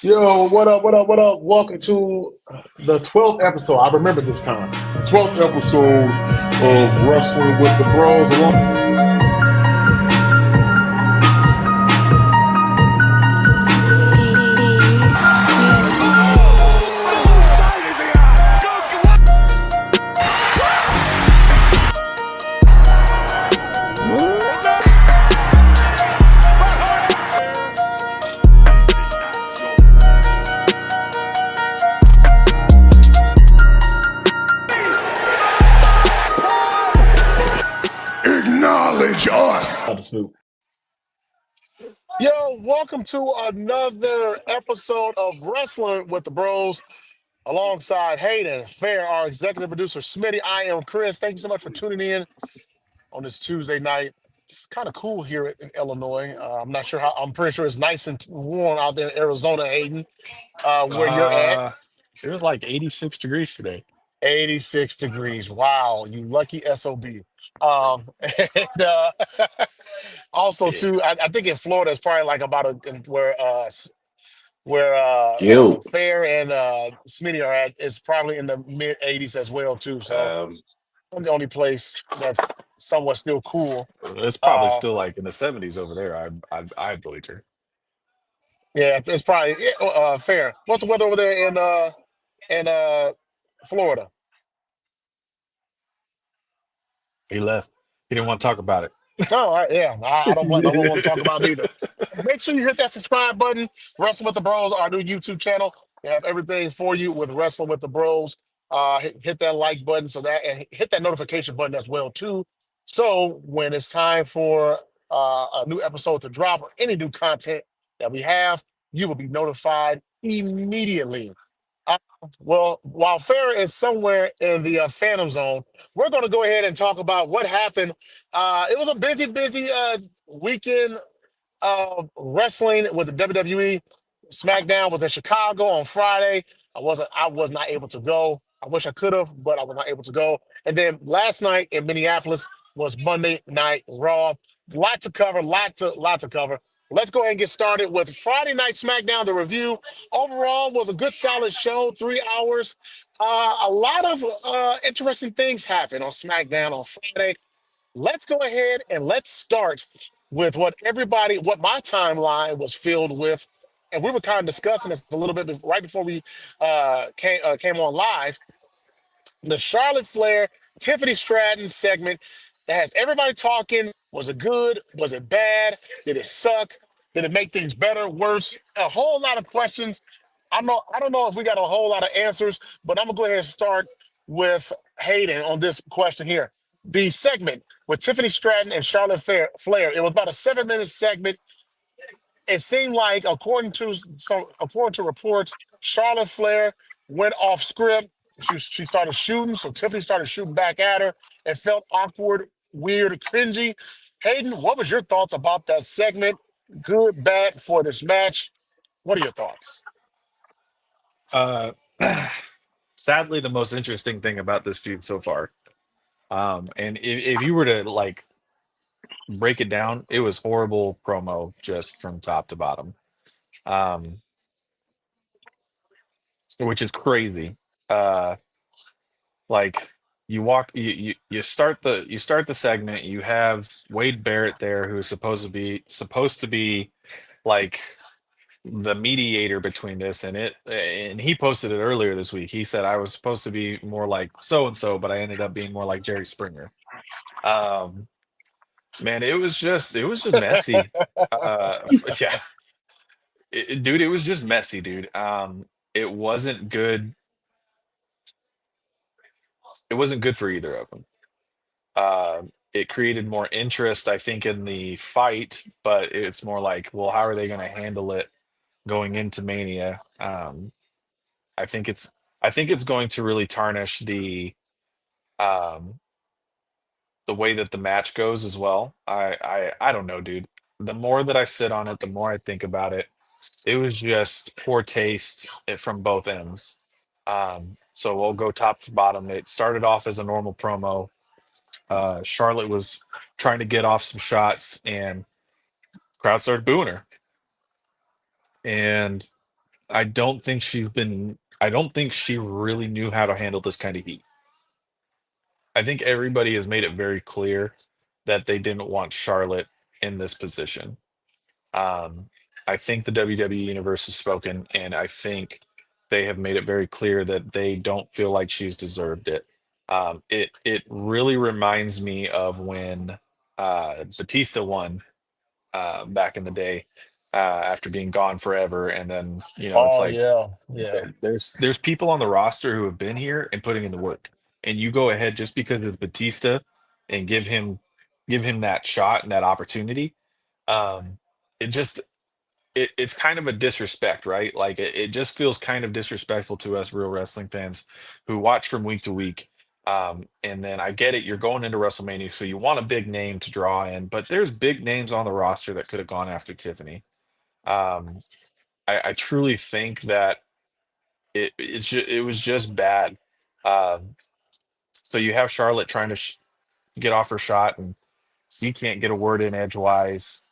Yo, what up, what up, what up? Welcome to the 12th episode. I remember this time. 12th episode of Wrestling with the Bros. Acknowledge us. Snoop. Yo, welcome to another episode of Wrestling with the Bros. Alongside Hayden, Fair, our executive producer, Smitty. I am Chris. Thank you so much for tuning in on this Tuesday night. It's kind of cool here in Illinois. I'm not sure how. I'm pretty sure it's nice and warm out there in Arizona, Hayden, where you're at. Uh, it was like 86 degrees today. 86 degrees. Wow, you lucky SOB. And also Yeah. too, I think in Florida it's probably like about where Yo, Fair and Smitty are at is probably in the mid 80s as well too. So um, I'm the only place that's somewhat still cool. It's probably Uh, still like in the 70s over there. I believe her. yeah, it's probably yeah, Fair. What's the weather over there in Florida? He left. He didn't want to talk about No, yeah, I don't blame. I don't want to talk about it either. it. Make sure you hit that subscribe button. Wrestling with the Bros, our new YouTube channel. We have everything for you with Wrestling with the Bros. Hit that like button so that and hit that notification button as well too. So when it's time for a new episode to drop or any new content that we have, you will be notified immediately. Uh, well, while Farrah is somewhere in the Phantom Zone, we're going to go ahead and talk about what happened. It was a busy weekend wrestling with the WWE. SmackDown was in Chicago on Friday. I was not able to go. I wish I could have, but I was not able to go. And then last night in Minneapolis was Monday Night Raw. Lot to cover, lot to cover. Let's go ahead and get started with Friday Night SmackDown. The review overall was a good, solid show. 3 hours. A lot of interesting things happened on SmackDown on Friday. Let's go ahead and let's start with what my timeline was filled with. And we were kind of discussing this a little bit right before we came on live. The Charlotte Flair, Tiffany Stratton segment that has everybody talking. Was it good? Was it bad? Did it suck? Did it make things better, worse? A whole lot of questions. I don't know if we got a whole lot of answers, but I'm gonna go ahead and start with Hayden on this question here. The segment with Tiffany Stratton and Charlotte Flair. It was about a 7 minute segment. It seemed like, according to reports, Charlotte Flair went off script. She started shooting, so Tiffany started shooting back at her. It felt awkward, weird, cringy. Hayden, what was your thoughts about that segment? Good, bad for this match? What are your thoughts? uh, Sadly, the most interesting thing about this feud so far, and if you were to like break it down, it was horrible promo just from top to bottom, um, which is crazy. Uh, like you start the segment. You have Wade Barrett there, who is supposed to be like the mediator between this and it, and he posted it earlier this week. He said I was supposed to be more like so and so, but I ended up being more like Jerry Springer. um Man, it was just messy. Yeah, dude, it was just messy, dude. It wasn't good. It wasn't good for either of them. It created more interest, I think, in the fight, but it's more like, well, how are they going to handle it going into Mania? I think it's going to really tarnish um, the way that the match goes as well. I don't know, dude. The more that I sit on it, the more I think about it. It was just poor taste from both ends. So we'll go top to bottom. It started off as a normal promo. Charlotte was trying to get off some shots, and crowd started booing her. And I don't think she's been. I don't think she really knew how to handle this kind of heat. I think everybody has made it very clear that they didn't want Charlotte in this position. Um, I think the WWE universe has spoken, and I think they have made it very clear that they don't feel like she's deserved it. It really reminds me of when Batista won back in the day after being gone forever, and then it's Oh like yeah, yeah. there's people on the roster who have been here and putting in the work, and you go ahead just because it's Batista and give him that shot and that opportunity. Um, it just it's kind of a disrespect, right? Like it just feels kind of disrespectful to us real wrestling fans who watch from week to week. And then I get it, you're going into WrestleMania, so you want a big name to draw in, but there's big names on the roster that could have gone after Tiffany. Um, I truly think that it was just bad. Um, so you have Charlotte trying to get off her shot, and she can't get a word in edgewise.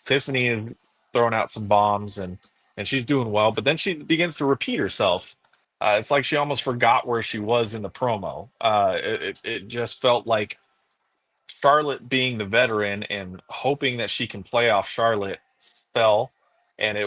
Tiffany is throwing out some bombs, and she's doing well, but then she begins to repeat herself. It's like she almost forgot where she was in the promo. It just felt like Charlotte being the veteran and hoping that she can play off Charlotte fell, and it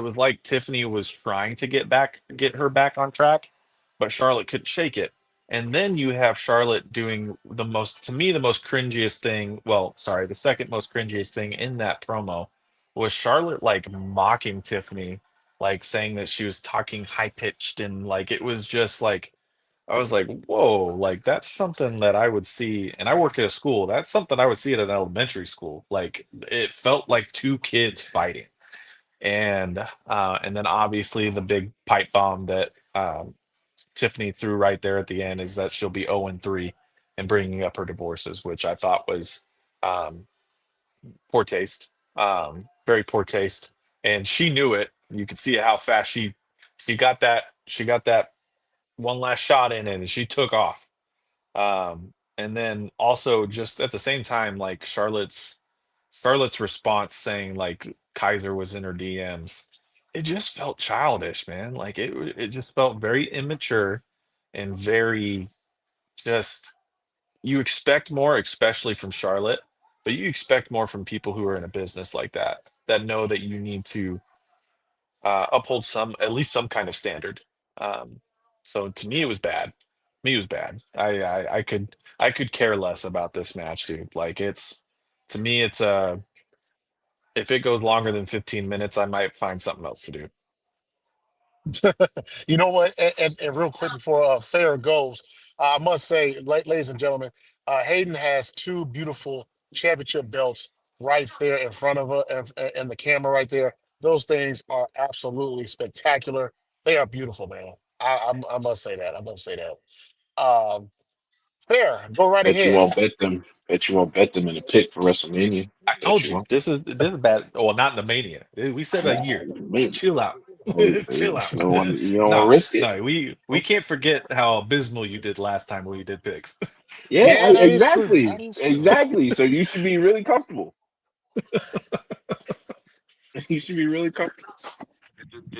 was like Tiffany was trying to get her back on track, but Charlotte couldn't shake it. And then you have Charlotte doing the most, to me, the most cringiest thing. Well, sorry, the second most cringiest thing in that promo was Charlotte like mocking Tiffany, like saying that she was talking high pitched, and like it was just like I was like, whoa, like that's something that I would see. And I work at a school. That's something I would see at an elementary school. Like it felt like two kids fighting. And then obviously the big pipe bomb that Tiffany threw right there at the end is that she'll be 0-3 and bringing up her divorces, which I thought was um, poor taste, very poor taste. And she knew it. You could see how fast she got that one last shot in, and she took off. And then also just at the same time, like Charlotte's response saying like Kaiser was in her DMs, it just felt childish, man. Like it just felt very immature and very just you expect more, especially from Charlotte, but you expect more from people who are in a business like that know that you need to uphold some at least some kind of standard. Um, so to me, it was bad. Me, it was bad. I could care less about this match, dude. Like it's to me, it's if it goes longer than 15 minutes, I might find something else to do. You know what? And real quick before Fair goes, I must say, ladies and gentlemen, Hayden has two beautiful championship belts right there in front of her and the camera right there. Those things are absolutely spectacular. They are beautiful, man. I must say that. I must say that. Fair, go right Bet you ahead. won't bet them. Bet you won't bet them in a pick for WrestleMania. I Bet told you you won't. this is bad. Well, not in the Mania. We said a year. Maybe. Chill out. Chill You out. don't want to No, risk it. no, we can't forget how abysmal you did last time when you did picks. Yeah, Yeah, that is true. exactly, That is true. exactly. So you should be really comfortable. You should be really comfortable.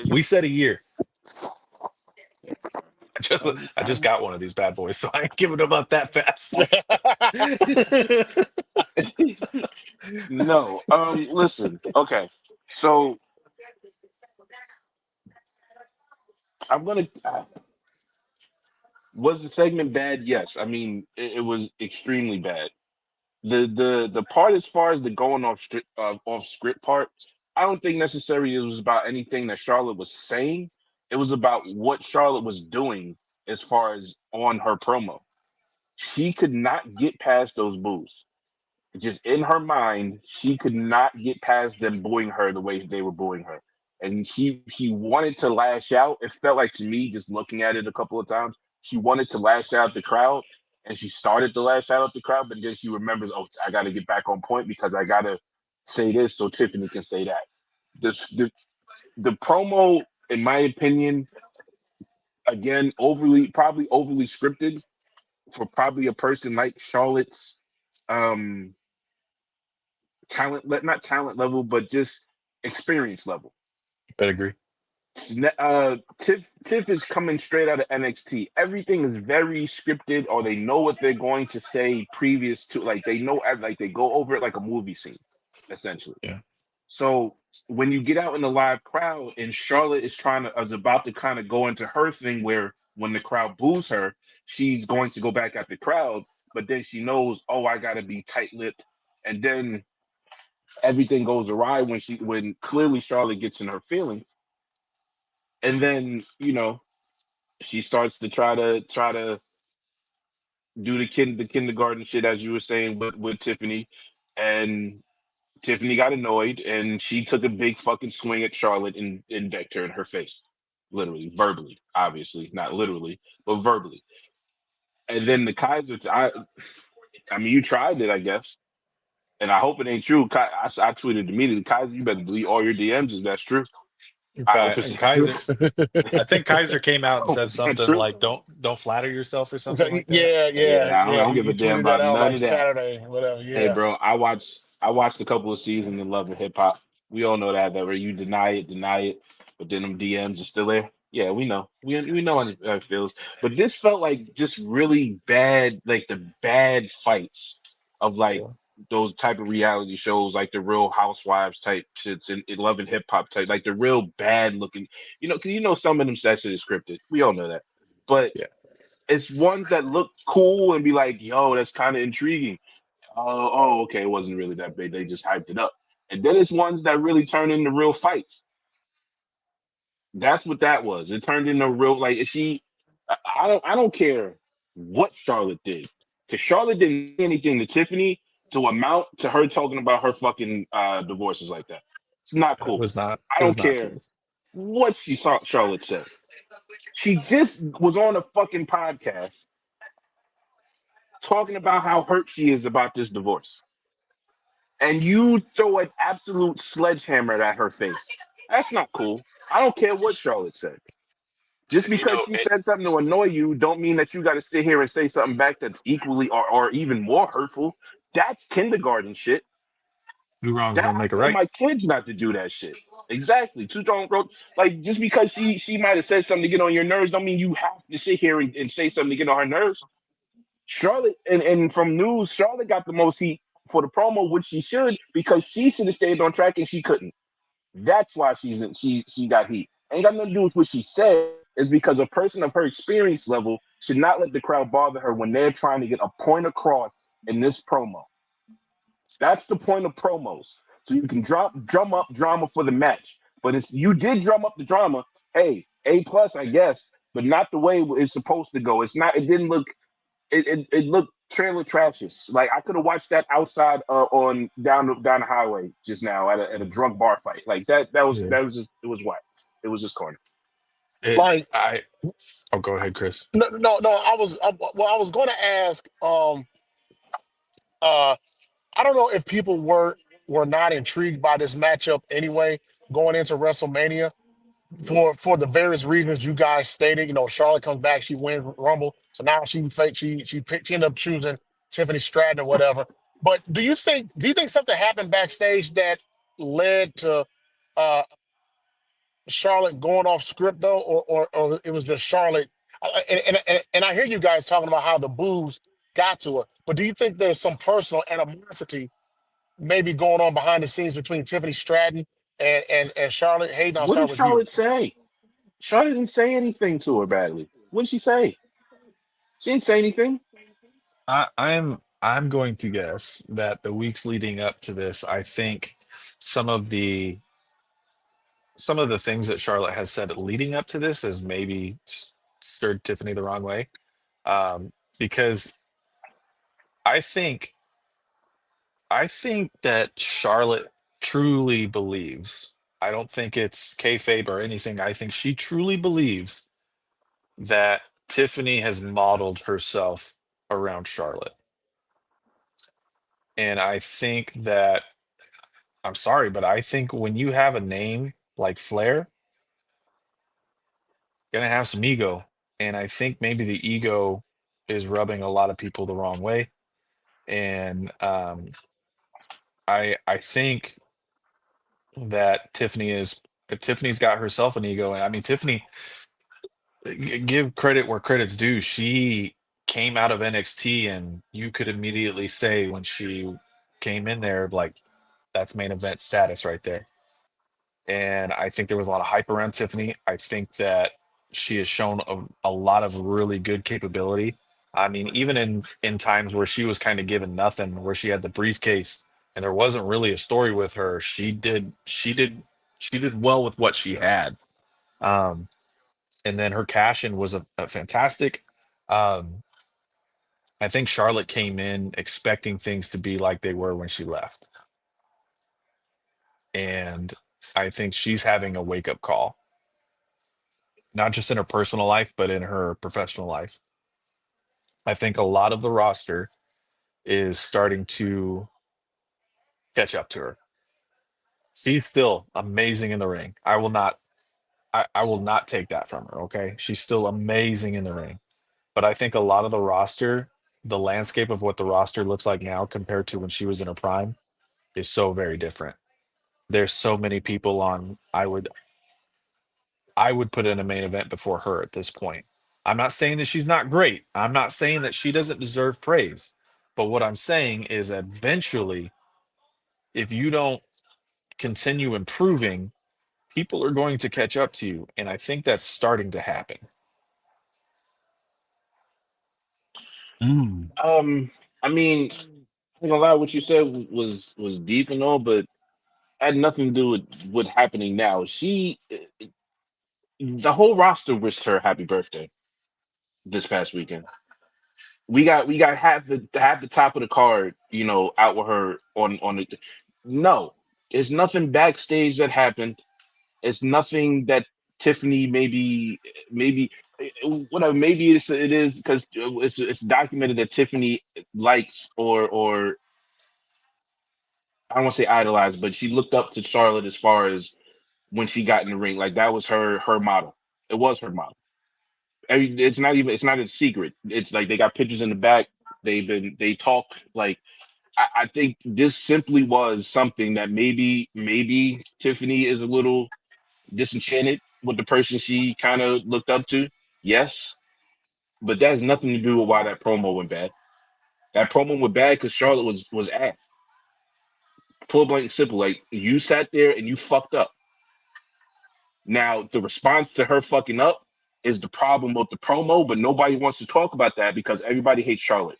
We said a year. I just Um, I just um, got one of these bad boys, so I ain't giving them up that fast. no. Listen. Okay. So I'm gonna. Was the segment bad? Yes. I mean, it was extremely bad. The part as far as the going off script part, I don't think necessarily it was about anything that Charlotte was saying. It was about what Charlotte was doing as far as on her promo. She could not get past those boos. Just in her mind, she could not get past them booing her the way they were booing her. And she wanted to lash out. It felt like to me, just looking at it a couple of times, she wanted to lash out the crowd, and she started to lash out at the crowd, but then she remembers, oh, I got to get back on point because I got to say this so Tiffany can say that. The promo, in my opinion, again, probably overly scripted for probably a person like Charlotte's um not talent level, but just experience level. Better agree. Tiff is coming straight out of NXT. Everything is very scripted, or they know what they're going to say previous to, like they know, like they go over it like a movie scene, essentially. Yeah. So when you get out in the live crowd, and Charlotte is about to kind of go into her thing where when the crowd boos her, she's going to go back at the crowd, but then she knows, oh, I gotta be tight-lipped, and then everything goes awry when clearly Charlotte gets in her feelings, and then she starts to try to do the kindergarten shit, as you were saying with Tiffany, and Tiffany got annoyed and she took a big fucking swing at Charlotte and decked her in her face, literally, verbally, obviously not literally, but verbally. And then the Kaiser, I mean, you tried it, I guess, and I hope it ain't true. I tweeted immediately, Kaiser, you better delete all your DMs if that's true. I hope it's And not true. Kaiser, I think Kaiser came out I and hope said it's not something true. like "Don't flatter yourself" or So, something like that. yeah, Yeah, I yeah. don't He, give a he damn tweeted that about out none like of that. Saturday, whatever. Hey, Yeah. bro, I watched a couple of seasons in Love and Hip Hop. We all know that where you deny it, but then them DMs are still there. Yeah, we know. We know how it feels. But this felt like just really bad, like the bad fights of like Yeah. those type of reality shows, like the Real Housewives type shits and Love and Hip Hop type, like the real bad looking. Because some of them sets is scripted. We all know that, but Yeah. it's ones that look cool and be like, yo, that's kind of intriguing. Okay, it wasn't really that big. They just hyped it up. And then it's ones that really turn into real fights. That's what that was. It turned into real, like if she I don't care what Charlotte did. Because Charlotte didn't say anything to Tiffany to amount to her talking about her fucking divorces like that. It's not It cool. was not. I It was don't not care cool. what she saw Charlotte said. She just was on a fucking podcast talking about how hurt she is about this divorce, and you throw an absolute sledgehammer at her face. That's not cool. I don't care what Charlotte said. Just And because she said something to annoy you, don't mean that you got to sit here and say something back that's equally or even more hurtful. That's kindergarten shit. two wrongs That don't I make a tell right. my kids not to do that shit. Exactly. Two strong throat. Like just because she might have said something to get on your nerves, don't mean you have to sit here and say something to get on her nerves. Charlotte and from news, Charlotte got the most heat for the promo, which she should, because she should have stayed on track and she couldn't. That's why she got heat. Ain't got nothing to do with what she said. Is because a person of her experience level should not let the crowd bother her when they're trying to get a point across in this promo. That's the point of promos. So you can drum up drama for the match. But it's you did drum up the drama. Hey, A plus, I guess, but not the way it's supposed to go. It's not. It didn't look. It looked trailer trashes. Like I could have watched that outside on down the highway just now at a drunk bar fight. Like that was Yeah. that was just it was whack. It was just corny. It. Like, I. Oh, go ahead, Chris. no. I was going to ask. Uh, I don't know if people were not intrigued by this matchup anyway going into WrestleMania for the various reasons you guys stated. Charlotte comes back, she wins Rumble, so now she ended up choosing Tiffany Stratton or whatever. But do you think something happened backstage that led to uh, Charlotte going off script though, or it was just Charlotte? And I hear you guys talking about how the boos got to her, but do you think there's some personal animosity maybe going on behind the scenes between Tiffany Stratton and Charlotte? Hayden, I'll What did start with you. Charlotte say? Charlotte didn't say anything to her badly. What did she say? She didn't say anything. I'm going to guess that the weeks leading up to this, I think some of the some of the things that Charlotte has said leading up to this has maybe stirred Tiffany the wrong way. Because I think I think that Charlotte truly believes. I don't think it's kayfabe or anything. I think she truly believes that Tiffany has modeled herself around Charlotte. And I think that I'm sorry, but I think when you have a name like Flair, you're gonna have some ego. And I think maybe the ego is rubbing a lot of people the wrong way. And I think that Tiffany is Tiffany's got herself an ego, and I mean Tiffany. Give credit where credit's due. She came out of NXT, and you could immediately say when she came in there, like that's main event status right there. And I think there was a lot of hype around Tiffany. I think that she has shown a lot of really good capability. I mean, even in times where she was kind of given nothing, where she had the briefcase and there wasn't really a story with her, she did well with what she had. Um, and then her cash in was a fantastic. Um, I think Charlotte came in expecting things to be like they were when she left, and I think she's having a wake up call, not just in her personal life, but in her professional life. I think a lot of the roster is starting to catch up to her. She's still amazing in the ring. I will not take that from her. Okay. She's still amazing in the ring. But I think a lot of the roster, the landscape of what the roster looks like now compared to when she was in her prime is so very different. There's so many people on I would put in a main event before her at this point. I'm not saying that she's not great. I'm not saying that she doesn't deserve praise. But what I'm saying is eventually, if you don't continue improving, people are going to catch up to you. And I think that's starting to happen. Mm. I mean, I'm gonna lie, what you said was deep and all, but had nothing to do with what's happening now. The whole roster wished her happy birthday this past weekend. We got half the top of the card, out with her on the. No, it's nothing backstage that happened. It's nothing that Tiffany maybe whatever, maybe it is because it's documented that Tiffany likes or I don't want to say idolized, but she looked up to Charlotte as far as when she got in the ring. Like that was her model. It was her model. It's not a secret. It's like they got pictures in the back. They talk like I think this simply was something that maybe Tiffany is a little disenchanted with the person she kind of looked up to. Yes, but that has nothing to do with why that promo went bad. That promo went bad because Charlotte was ass. Full blank simple. Like you sat there and you fucked up. Now the response to her fucking up is the problem with the promo, but nobody wants to talk about that because everybody hates Charlotte.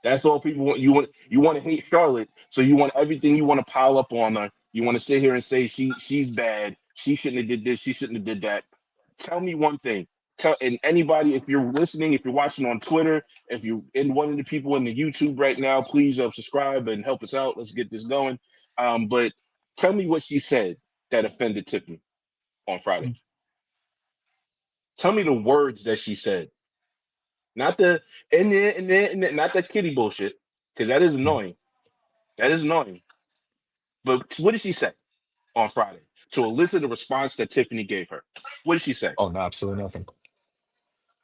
That's all people want. You want to hate Charlotte, so you want everything you want to pile up on her. You want to sit here and say she's bad. She shouldn't have did this. She shouldn't have did that. Tell me one thing. And anybody, if you're listening, if you're watching on Twitter, if you're in one of the people in the YouTube right now, please subscribe and help us out. Let's get this going. But tell me what she said that offended Tiffany on Friday. Tell me the words that she said, not the not the kitty bullshit, because that is Yeah. annoying. That is annoying. But what did she say on Friday to elicit the response that Tiffany gave her? What did she say? Oh, no, absolutely nothing.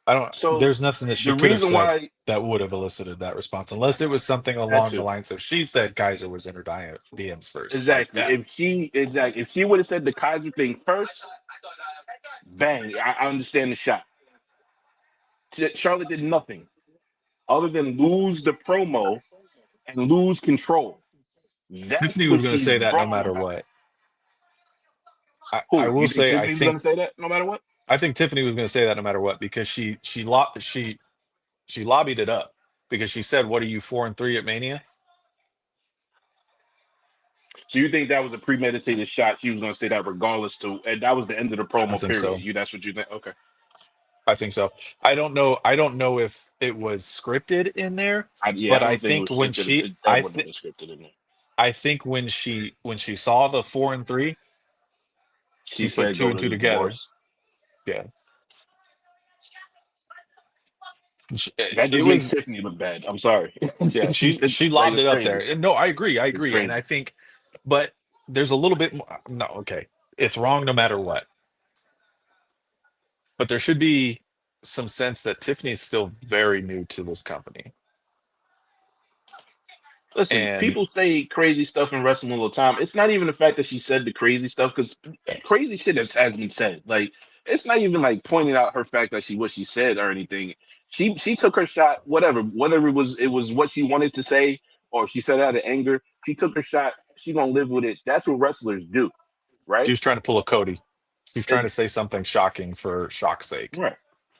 I don't. So There's nothing that she the could have reason said why that would have elicited that response, unless it was something that along the too. lines of she said Kaiser was in her DMs first, like Exactly. that. If she would have said the Kaiser thing first, bang, I understand the shot. Charlotte did nothing other than lose the promo and lose control. That's Tiffany what was going to she's say that no wrong matter about. what. I Who will you think say Tiffany was going to say that no matter what? I think Tiffany was going to say that no matter what because she lobbied it up because she said, "What are you 4-3 at Mania?" So you think that was a premeditated shot? She was going to say that regardless to, and that was the end of the I promo. think Period. so. That's what you think? Okay. I think so. I don't know. I don't know if it was scripted in there, Yeah, but I I don't think it think was when scripted. she, That wouldn't have been scripted in there. I think when she saw the 4-3, She she put said two go and to two the together. divorce. Yeah, That it just makes was. Tiffany look bad. I'm sorry. Yeah, she Like lobbed it's it up crazy. there. And no, I agree. I It's agree. And I crazy. think, but there's a little bit more. No, okay, it's wrong no matter what. But there should be some sense that Tiffany is still very new to this company. Listen, And people say crazy stuff in wrestling all the time. It's not even the fact that she said the crazy stuff because crazy shit has been said. Like it's not even like pointing out her fact that she what she said or anything. She took her shot, whatever, whether it was what she wanted to say or she said it out of anger. She took her shot. She gonna live with it. That's what wrestlers do, she right? was trying to pull a Cody. She's trying to And say something shocking for shock's sake. right,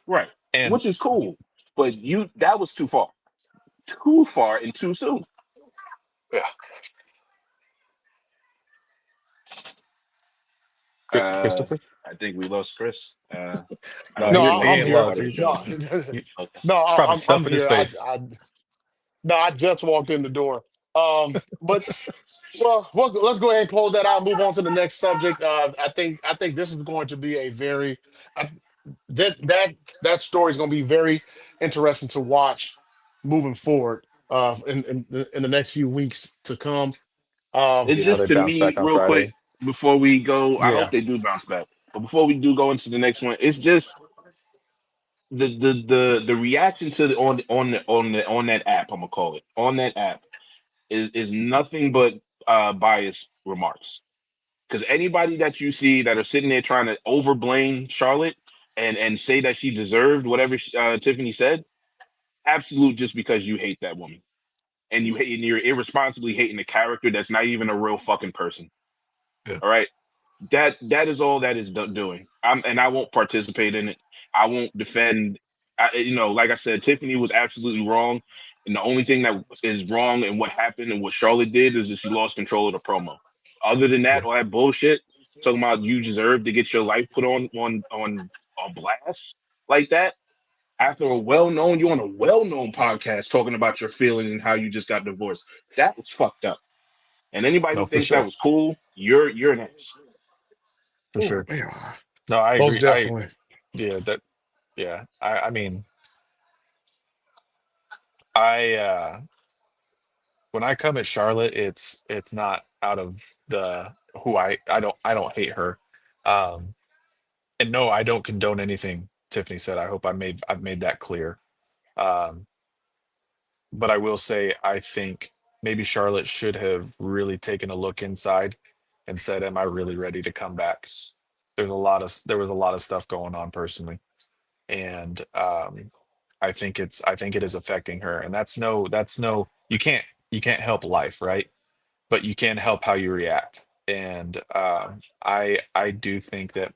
right, And which is cool. But that was too far, and too soon. yeah, Uh, Christopher. I think we lost Chris. I No, don't know No, if he he wants to I'm ain't talk here. about lost. his No, joint. He- Okay. no, he's probably I'm stuffing his here. face. No, I just walked in the door. But well, let's go ahead and close that out and move on to the next subject. I think this is going to be a very I, that that that story is going to be very interesting to watch moving forward. In the next few weeks to come. It's See how just they to bounce me, back on real quick, Friday. before we go, I hope Yeah. they do bounce back. But before we do go into the next one, it's just the reaction to the on that app, I'm gonna call it, on that app is nothing but biased remarks. Because anybody that you see that are sitting there trying to overblame Charlotte and say that she deserved whatever Tiffany said, absolute just because you hate that woman and you're irresponsibly hating a character that's not even a real fucking person. Yeah, All right, that is all that is doing. And I won't participate in it. I won't defend. Like I said, Tiffany was absolutely wrong, and the only thing that is wrong in what happened and what Charlotte did is that she lost control of the promo. Other than yeah, that, all that bullshit talking about you deserve to get your life put on blast like that after you're on a well-known podcast talking about your feelings and how you just got divorced. That was fucked up. And anybody no, who for thinks that sure, was cool, you're an ass. for Oh sure. man. No, I Most agree. definitely. Yeah, that, yeah. I mean, I when I come at Charlotte, it's not out of the who I don't hate her. Um, and no, I don't condone anything Tiffany said. I hope I've made that clear. Um, but I will say I think maybe Charlotte should have really taken a look inside and said, "Am I really ready to come back?" There was a lot of stuff going on personally, and I think it is affecting her, and that's no you can't help life, right? But you can help how you react, and I do think that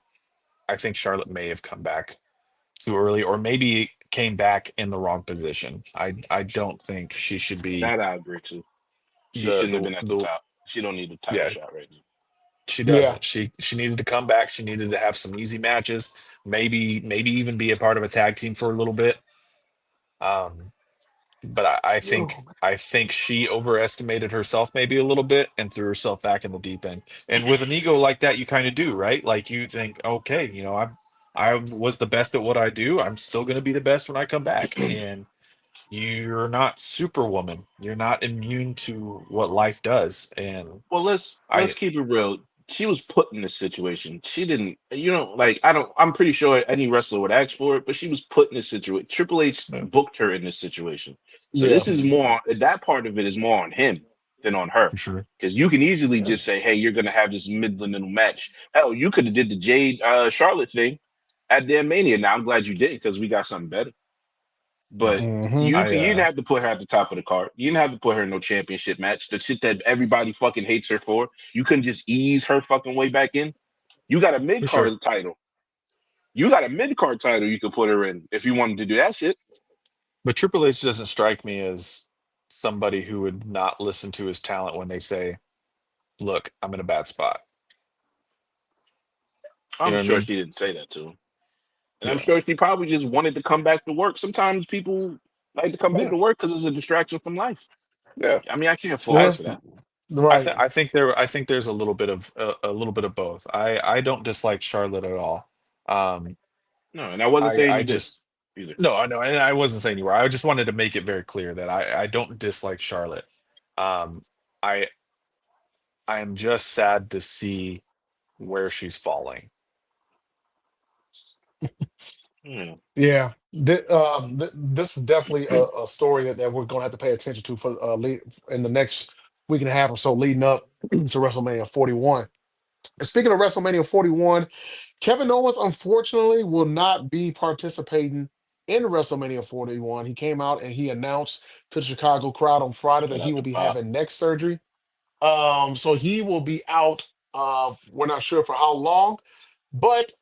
I think Charlotte may have come back too early, or maybe came back in the wrong position. I don't think she should be That I agree to. She the shouldn't have the been at the the top. She don't need the title yeah, shot right now. she Yeah. doesn't. She needed to come back. She needed to have some easy matches. Maybe even be a part of a tag team for a little bit. Um, but I think she overestimated herself maybe a little bit and threw herself back in the deep end. And with an ego like that, you kind of do, right? Like you think, okay, I was the best at what I do. I'm still going to be the best when I come back. And you're not superwoman. You're not immune to what life does. And Well, let's I, keep it real. She was put in this situation. She didn't, like I don't. I'm pretty sure any wrestler would ask for it, but she was put in this situation. Triple H yeah, booked her in this situation, so Yeah. this is more. That part of it is more on him than on her, for sure, because you can easily just Yes. say, "Hey, you're gonna have this midland little match." Hell, you could have did the Jade Charlotte thing at their Mania. Now I'm glad you did because we got something better. no, But Hmm. you didn't have to put her at the top of the card. You didn't have to put her in no championship match. The shit that everybody fucking hates her for. You couldn't just ease her fucking way back in. You got a mid for sure. card title. You got a mid card title you could put her in if you wanted to do that shit. But Triple H doesn't strike me as somebody who would not listen to his talent when they say, "Look, I'm in a bad spot." You I'm know what I sure mean? she didn't say that to him. And I'm Yeah, sure she probably just wanted to come back to work. Sometimes people like to come back yeah, to work because it's a distraction from life. yeah. I mean, I can't fault her I Yeah. for that. Right. I think there's a little bit of both. I don't dislike Charlotte at all. Um, No, and I wasn't saying I you did just either. no, I know, and I wasn't saying you were. I just wanted to make it very clear that I don't dislike Charlotte. Um, I I am just sad to see where she's falling. Yeah. This is definitely a story that we're going to have to pay attention to for in the next week and a half or so leading up to WrestleMania 41. And speaking of WrestleMania 41, Kevin Owens unfortunately will not be participating in WrestleMania 41. He came out and he announced to the Chicago crowd on Friday that Shout he out will to be Pop. having neck surgery. So he will be out. We're not sure for how long, but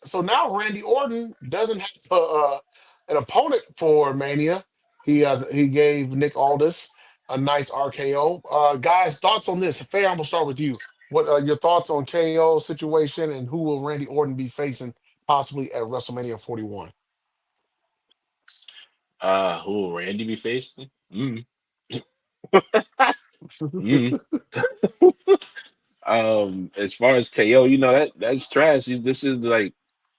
so now Randy Orton doesn't have an opponent for Mania. He gave Nick Aldis a nice RKO. Guys, thoughts on this? Fair, I'm gonna start with you. What are your thoughts on KO situation and who will Randy Orton be facing possibly at WrestleMania 41? Who will Randy be facing? Mm. As far as KO, that's trash. This is like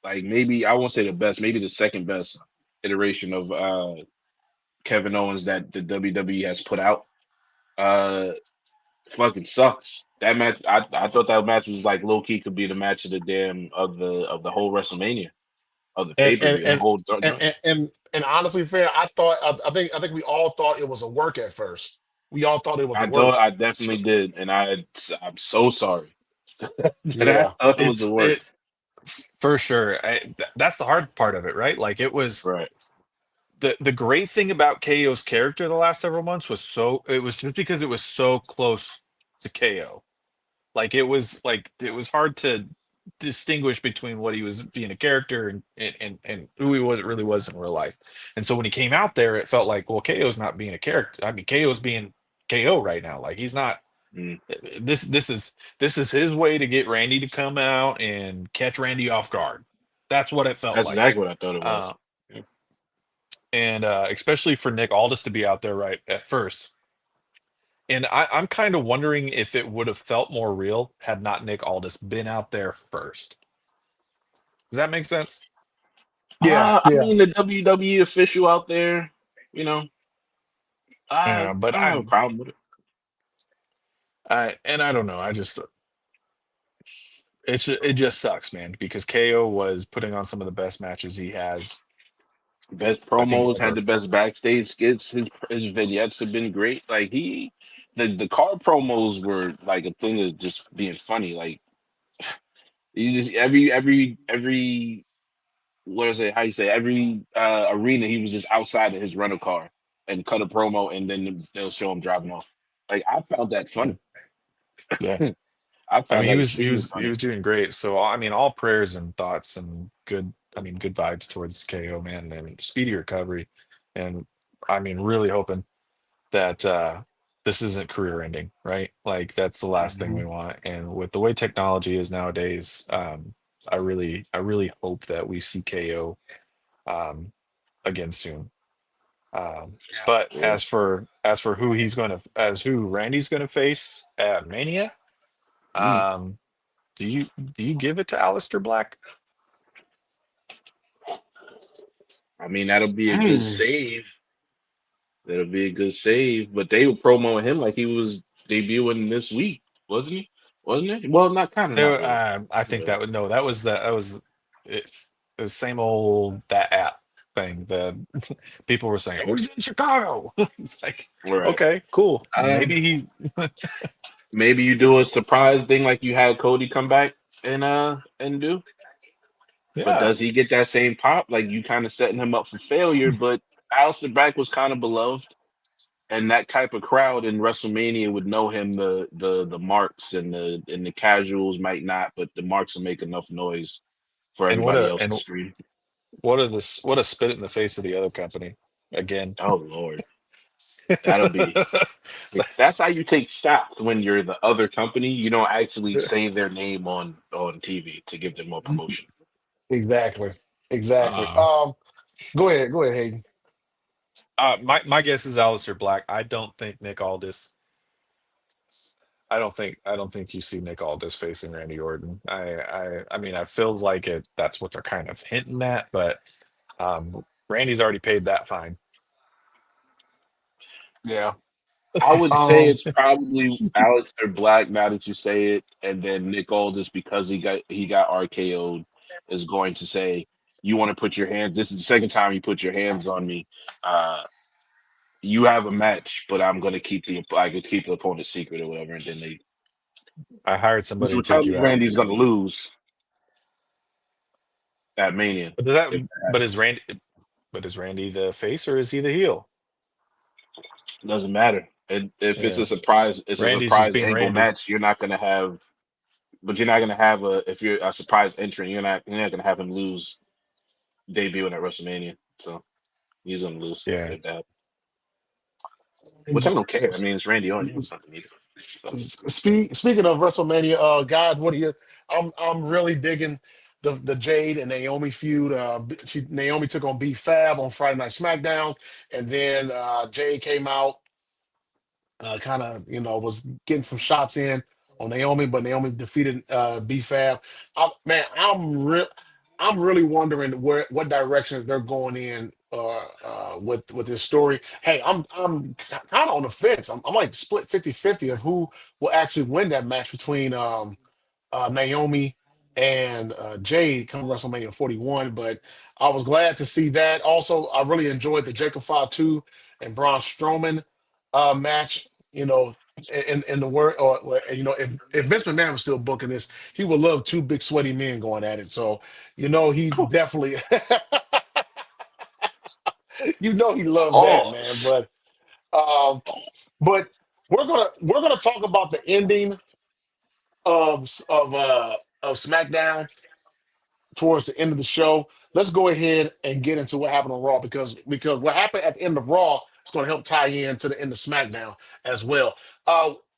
maybe I won't say the best, maybe the second best iteration of Kevin Owens that the WWE has put out. Uh, Fucking sucks. That match, I thought that match was like low key could be the match of the damn of the whole WrestleMania of the And pay per and view, the and whole and joint. and, and, and honestly, fair. I think we all thought it was a work at first. We all thought it was a work. I So, definitely did, and I'm so sorry that I yeah. thought it was a It's work. it for sure. That's the hard part of it, right? Like it was Right. the great thing about KO's character the last several months was it was just because it was so close to KO. Like it was hard to distinguish between what he was being a character and who he was really was in real life. And so when he came out there, it felt like, well, KO's not being a character. I mean, KO's being KO right now. Like he's not Mm. this is his way to get Randy to come out and catch Randy off guard. That's what it felt That's like. exactly what I thought it Uh, was. Yeah. and especially for Nick Aldis to be out there right at first. And I'm kind of wondering if it would have felt more real had not Nick Aldis been out there first. Does that make sense? Yeah, I yeah. mean the WWE official out there, you know, Yeah, I but don't have a problem with it. I don't know. I just it just sucks, man, because KO was putting on some of the best matches he has, Best I think, promos, had ever. the best backstage skits. His vignettes have been great. Like the car promos were like a thing of just being funny. Like he just every what is it? How you say every arena he was just outside of his rental car and cut a promo and then they'll show him driving off. Like I found that Yeah. funny. Yeah. I I found mean, that extremely he funny. was doing great. So I mean, all prayers and thoughts and good. I mean, good vibes towards KO, man, and speedy recovery. And I mean, really hoping that this isn't career ending, right? Like that's the last thing Hmm. we want. And with the way technology is nowadays, I really hope that we see KO um, again soon. But Yeah. as for who he's going to as who Randy's going to face at Mania, Mm. um, do you give it to Aleister Black? I mean that'll be a good Hmm. save. That'll be a good save. But they were promoting him like he was debuting this week, wasn't he? Wasn't it? Well, not kind of, not There, really. I think But that would no, that was it, the same old that app thing. The people were saying, "Oh, he's in Chicago." It's like, all right. okay, cool. Uh, Maybe he, Maybe you do a surprise thing like you had Cody come back and do. But yeah. does he get that same pop? Like you kind of setting him up for failure. But Aleister Black was kind of beloved, and that type of crowd in WrestleMania would know him. The marks and the casuals might not, but the marks will make enough noise for everybody else to And scream. what a spit in the face of the other company again. Oh Lord, that'll be. That's how you take shots when you're the other company. You don't actually say their name on TV to give them more promotion. Exactly. Exactly. Uh, Go ahead, Hayden. my guess is Aleister Black. I don't think you see Nick Aldis facing Randy Orton. I mean, I feels like it. That's what they're kind of hinting at, but Randy's already paid that fine. Yeah. I would say Um, it's probably Aleister Black now that you say it, and then Nick Aldis because he got RKO'd is going to say, you want to put your hands. This is the second time you put your hands on me. You have a match, but I'm gonna keep the opponent secret or whatever, and then I hired which somebody to will tell take me you out. Randy's gonna lose at Mania But does that? if that But is happens. Randy? But is Randy the face or is he the heel? It doesn't matter. If Yeah, it's a Randy's just surprise being angle Randy. match. You're not gonna have, but you're not gonna have a if you're a surprise entrant. You're not gonna have him lose debuting at WrestleMania. So he's gonna lose Yeah. if that. Which I don't care. I mean, it's Randy Orton. It's nothing either. So. Speaking of WrestleMania, guys, what do you? I'm really digging the Jade and Naomi feud. Naomi took on B Fab on Friday Night SmackDown, and then Jade came out, kind of was getting some shots in on Naomi, but Naomi defeated B Fab. Man, I'm really wondering what directions they're going in with this story. Hey, I'm kind of on the fence. I'm like split 50-50 of who will actually win that match between Naomi and Jade come WrestleMania 41. But I was glad to see that. Also, I really enjoyed the Jacob Fatu and Braun Strowman match. In the word, or if Vince McMahon was still booking this, he would love two big sweaty men going at it. So, he definitely, he loved that, Oh, man. Um, but we're gonna talk about the ending of SmackDown towards the end of the show. Let's go ahead and get into what happened on Raw because what happened at the end of Raw is going to help tie in to the end of SmackDown as well.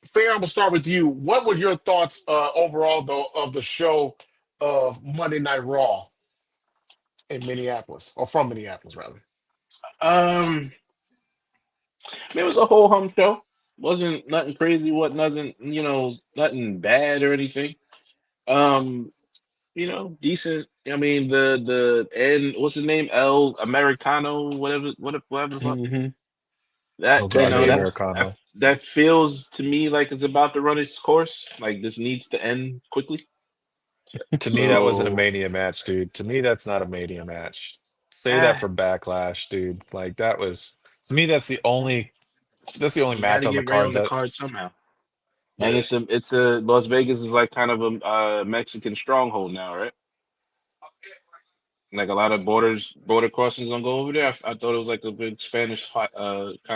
Fair, I'm gonna start with you. What were your thoughts overall though of the show of Monday Night Raw in Minneapolis or from Minneapolis rather? it was a whole hum show. Wasn't nothing crazy. What nothing, nothing bad or anything. Um, decent. I mean, the and what's his name? El Americano, whatever the fuck. Hmm. That El Yeah, Grande yeah. Americano. that feels to me like it's about to run its course. Like this needs to end quickly. To me, that wasn't a So Mania match, dude. To me, that's not a Mania match. Say that ah, for Backlash, dude. Like that was to me. That's the only you got match to on the get Ray card on the that. card somehow. And Yeah. it's a Las Vegas is like kind of a Mexican stronghold now, right? Like a lot of border crossings don't go over there. I thought it was like a big Spanish kind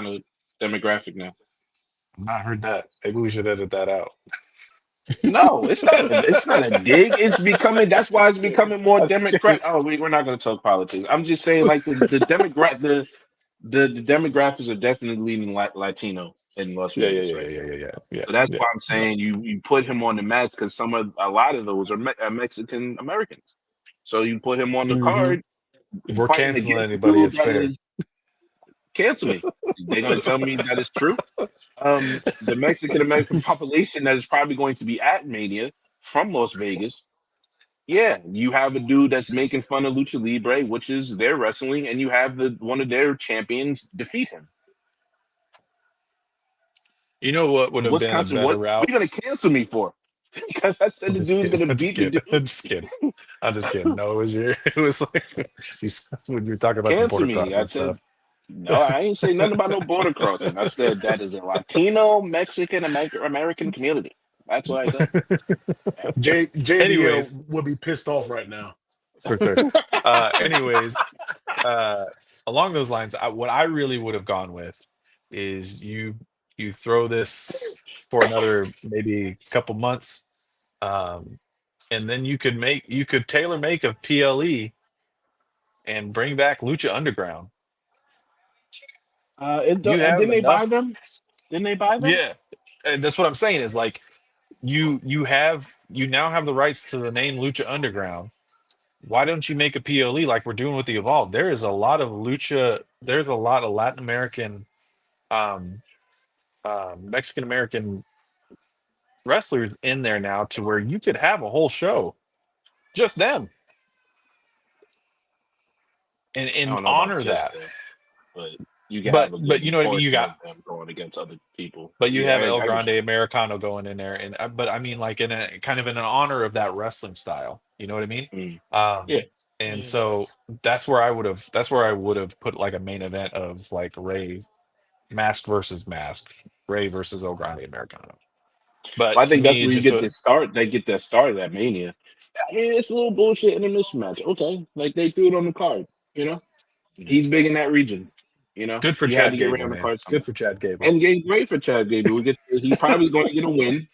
of demographic now. I've not heard that. Maybe we should edit that out. No, it's not a dig. It's becoming that's why it's becoming more I'm just kidding. Democrat. Oh, we're not going to talk politics. I'm just saying like the demographics are definitely leaning Latino in Las Yeah, yeah, Vegas yeah, right yeah, now. yeah, yeah, yeah, So that's yeah. why I'm No, saying you put him on the match because a lot of those are Mexican Americans. So you put him on the Hmm. card if we're fighting canceling against a anybody, dude it's that fair. is cancel me. They're gonna tell me that it's true. The Mexican American population that is probably going to be at Mania from Las Vegas. Yeah, you have a dude that's making fun of Lucha Libre, which is their wrestling, and you have one of their champions defeat him. You know what would have been a Wisconsin, better what route? are you gonna cancel me for? Because I said I'm the just dude's kidding. gonna I'm just beat the kidding. dude. I'm just kidding. I'm just kidding. No, it was your. It was like when you were talking about the Cancel border me. I crossing said stuff. no. I ain't say nothing about no border crossing. I said that is a Latino Mexican American community. That's what I said. Anyways, JBL would be pissed off right now. for sure. Anyways, uh, along those lines, what I really would have gone with is you throw this for another maybe couple months, um, and then you could tailor make a PLE and bring back Lucha Underground. You Didn't have they buy enough, them? Didn't they buy them? yeah. And that's what I'm saying is like you now have the rights to the name Lucha Underground. Why don't you make a PLE like we're doing with the Evolve? There is a lot of lucha. There's a lot of Latin American, um, Mexican American wrestlers in there now, to where you could have a whole show just them I and don't know about honor just that. them, but you can have But a but good you know what I mean. You portion got of them going against other people. but you Yeah, have El I get Grande you. Americano going in there, but I mean like in a kind of in an honor of that wrestling style. You know what I mean? Mm. Um, Yeah. And Mm. so that's where I would have put like a main event of like Ray mask versus mask, Ray versus El Grande Americano. Well, I But to think that's me, where it's you just get a this start. They get that start of that mania. I mean, it's a little bullshit in a mismatch. Okay, like they threw it on the card. You know, he's big in that region. You know, good for you had to Chad get Ray Gable, on the man. card Good somehow. for Chad Gable. And getting great for Chad Gable. He probably going to get a win.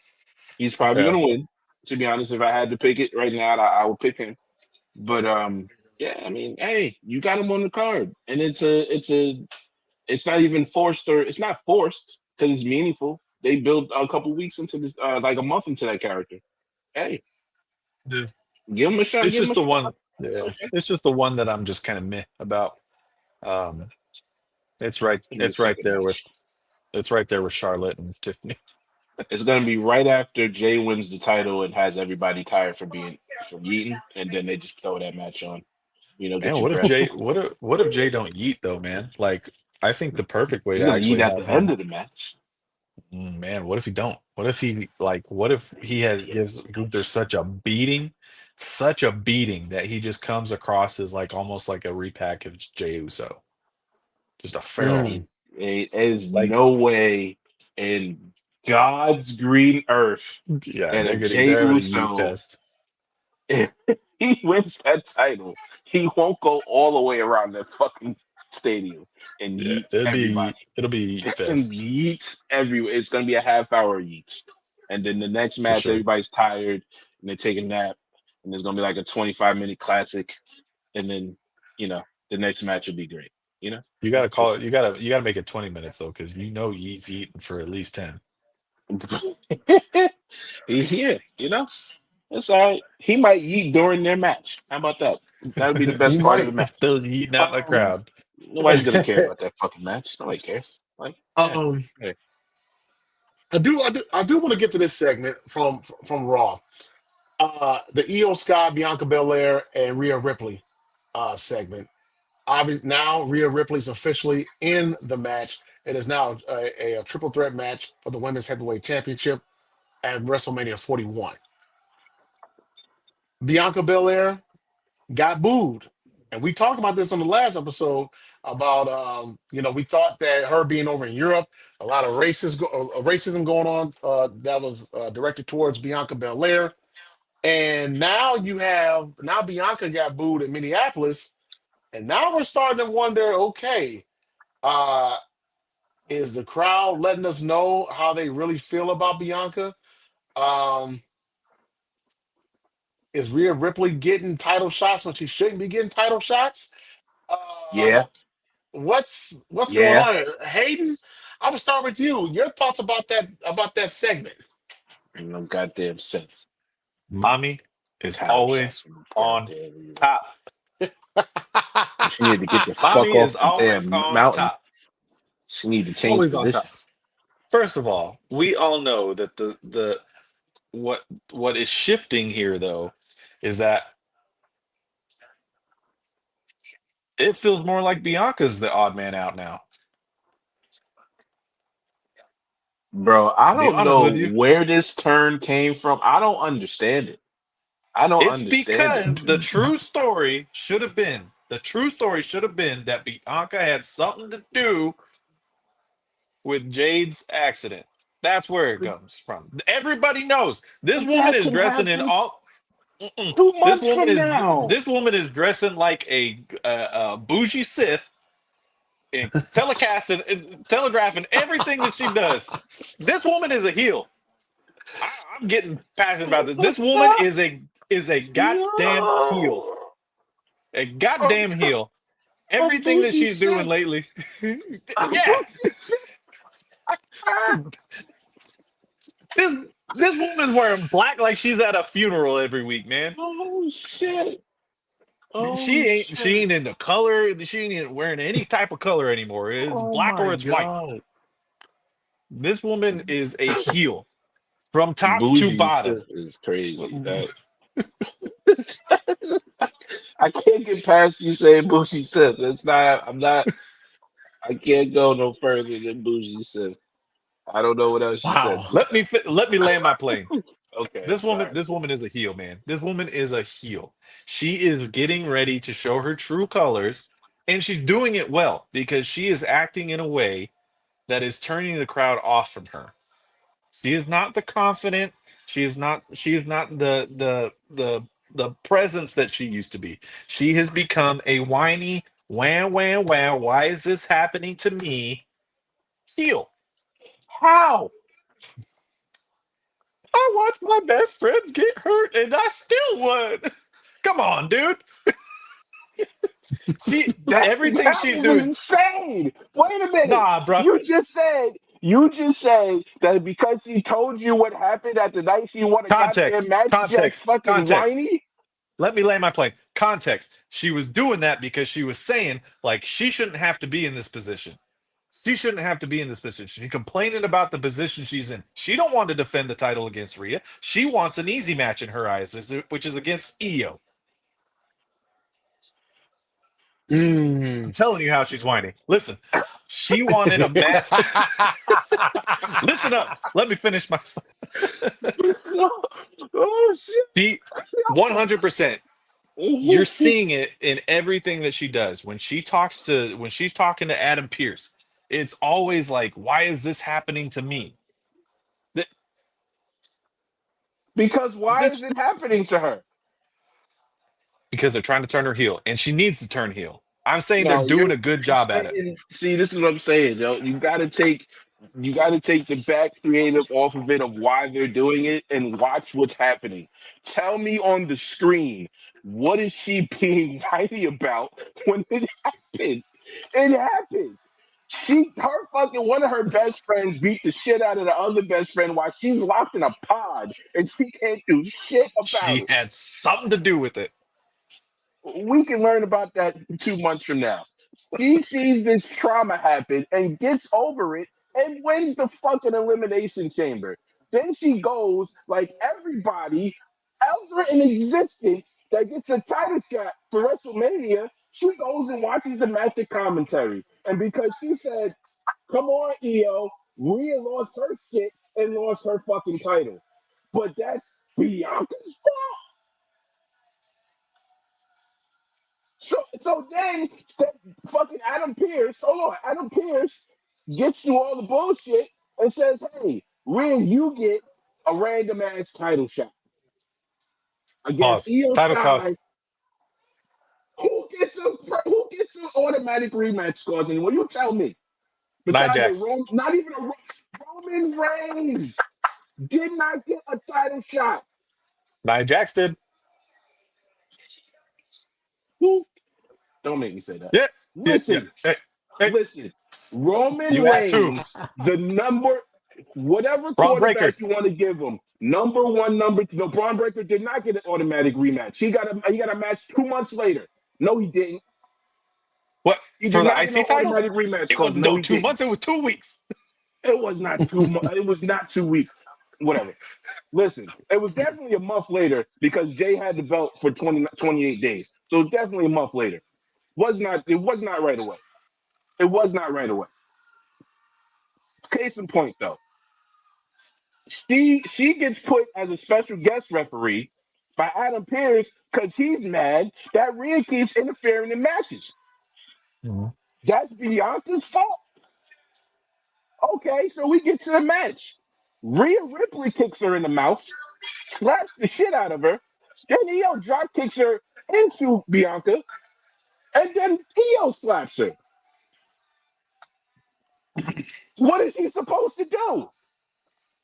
He's probably Yeah. going to win. To be honest, if I had to pick it right now, I would pick him. But yeah, I mean, hey, you got him on the card, and it's not even forced, or it's not forced because it's meaningful. They built a couple weeks into this, like a month into that character. Hey, Yeah. give him a shot. It's Give him just a the shot. one. Yeah. Okay. It's just the one that I'm just kind of meh about. Um, it's right. Give me the It's right second there with. match. It's right there with Charlotte and Tiffany. It's gonna be right after Jay wins the title and has everybody tired from eating, and then they just throw that match on. Get Man, your what if breath. Jay? What if Jay don't yeet though, man? Like, I think the perfect way He's to gonna eat actually at have the end him. of the match. Man, what if he don't? What if he like? What if he had gives Gunther such a beating that he just comes across as like almost like a repackaged Jey Uso, just a feral. Mm. He's there's Like, no way in God's green earth yeah, that a Jay they're having a yeet Uso, fest. if he wins that title, he won't go all the way around that fucking stadium and Yeah, yeet everybody it'll be yeet and fest yeets everywhere. It's gonna be a half hour yeets. And then the next for match, sure. everybody's tired and they take a nap, and there's gonna be like a 25-minute classic, and then the next match will be great. You know, You got to it's call it. just You got to make it 20 minutes though, because Yeet's eating for at least 10. yeah, it's all right. He might eat during their match. How about that? That would be the He best part of the might. match. Still eating out in the Um, crowd. Nobody's gonna care about that fucking match. Nobody cares. Like, yeah, um, yeah. I do want to get to this segment from Raw. The Io Sky, Bianca Belair, and Rhea Ripley segment. Obviously, now Rhea Ripley's officially in the match. It is now a triple threat match for the Women's Heavyweight Championship at WrestleMania 41. Bianca Belair got booed. And we talked about this on the last episode about we thought that her being over in Europe, a lot of racism going on that was directed towards Bianca Belair. And now Bianca got booed in Minneapolis, and now we're starting to wonder, okay, uh, is the crowd letting us know how they really feel about Bianca? Um, is Rhea Ripley getting title shots when she shouldn't be getting title shots? Uh, Yeah, what's going yeah. on here? Hayden, I'm gonna start with you. Your thoughts about that segment? No goddamn sense. Mommy is Title shots always from on goddamn Rhea. top. She need to get the fuck Mommy off is the always damn on mountain. top. She need to change Always on top. positions. First of all, we all know that the what is shifting here though is that it feels more like Bianca's the odd man out now. Bro, I Be don't honest know with you. where this turn came from. I don't understand it. I don't It's understand it. because the true story should have been that Bianca had something to do with Jade's accident. That's where it But, comes from. Everybody knows this but woman that is can dressing in happen all. Mm-mm. 2 months from now. This woman is dressing like a bougie Sith and telecasting, telegraphing everything that she does. This woman is a heel. I, I'm getting passionate about this. This woman is a goddamn heel, No. a goddamn heel. A Everything that bougie she's doing Sith. lately, A yeah. bougie Sith. This this woman's wearing black like she's at a funeral every week, man. Oh shit. Oh She shit. ain't into color. She ain't even wearing any type of color anymore. It's Oh black my or it's white. god. This woman is a heel from top to Bougie bottom. Sith is crazy. I can't get past you saying bougie Sith. It's not. I'm not. I can't go no further than bougie Sith. I don't know what else you said Wow. to Let me land my plane. that. Okay, sorry. This woman is a heel, man. This woman is a heel. She is getting ready to show her true colors, and she's doing it well because she is acting in a way that is turning the crowd off from her. She is not the confident. She is not the presence that she used to be. She has become a whiny wham wham wham. Why is this happening to me? Heel. How? I watched my best friends get hurt and I still won. Come on, dude. She That everything that she's is doing. insane. Wait a minute. Nah, bro. You just said that because she told you what happened at the night she won a goddamn Context. match, just Context. fucking Context. whiny. Let me lay my plane. Context. She was doing that because she was saying like she shouldn't have to be in this position. She shouldn't have to be in this position. She's complaining about the position she's in. She don't want to defend the title against Rhea. She wants an easy match in her eyes, which is against Io. I'm Mm. telling you how she's whining. Listen, she wanted a match. Listen up. Let me finish my. Oh She 100%. You're shit. seeing it in everything that she does. When she's talking to Adam Pierce, it's always like, why is this happening to me? Th- Because why is This it happening to her? because they're trying to turn her heel, and she needs to turn heel. I'm saying they're No, doing a good you're job at it. saying. See, this is what I'm saying, yo. You got to take the back creative off of it of why they're doing it and watch what's happening. Tell me on the screen what is she being whiny about when it happened? It happened. Her fucking one of her best friends beat the shit out of the other best friend while she's locked in a pod and she can't do shit about She it. had something to do with it. We can learn about that 2 months from now. She sees this trauma happen and gets over it and wins the fucking elimination chamber. Then she goes like everybody else in existence that gets a title shot for WrestleMania. She goes and watches the match of commentary, and because she said, "Come on, Io," Rhea lost her shit and lost her fucking title. But that's Bianca's fault. So then that fucking Adam Pierce, hold on, Adam Pierce gets through all the bullshit and says, "Hey, Rhea, you get a random ass title shot against Pause. Io Title Sky. cost Who gets an automatic rematch clause? And what you tell me? Nia Besides Jax. not even a Roman Reigns did not get a title shot. Nia Jax did. Who? Don't make me say that. Yeah. Yeah. Yeah. Listen, Hey, hey. listen. Roman You asked who? Reigns, the number, whatever Braun Breaker. quarterback you want to give him, number one, number two. No, Braun Breaker did not get an automatic rematch. He got a match 2 months later. No, he didn't. What He for did the not get no IC title? automatic rematch It cause wasn't no, no he two didn't. months. It was 2 weeks. It was not 2 months. It was not 2 weeks. Whatever. Listen, it was definitely a month later because Jay had the belt for 28 days. So it's definitely a month later. It was not right away. It was not right away. Case in point, though, she gets put as a special guest referee by Adam Pearce because he's mad that Rhea keeps interfering in matches. Mhm. That's Bianca's fault. Okay, so we get to the match. Rhea Ripley kicks her in the mouth, slaps the shit out of her. Then Io drop kicks her into Bianca, and then Io slaps her. What is she supposed to do?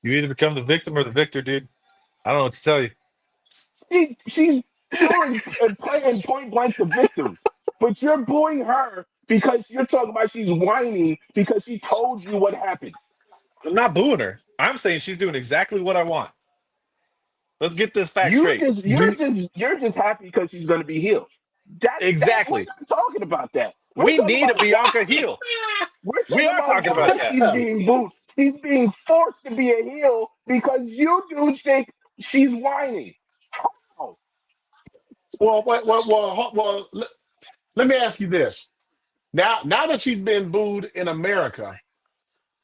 You either become the victim or the victor, dude. I don't know what to tell you. She's killing and playing point blank the victim, but you're booing her because you're talking about she's whining because she told you what happened. I'm not booing her. I'm saying she's doing exactly what I want. Let's get this fact You straight. just you're Do just you're just happy because she's going to be healed. That we're exactly. not talking about that. We're We talking need a about Bianca heel. we're We talking are about talking about why that. she's being booed. She's being forced to be a heel because you dudes think she's whining. How? Let me ask you this. Now that she's been booed in America,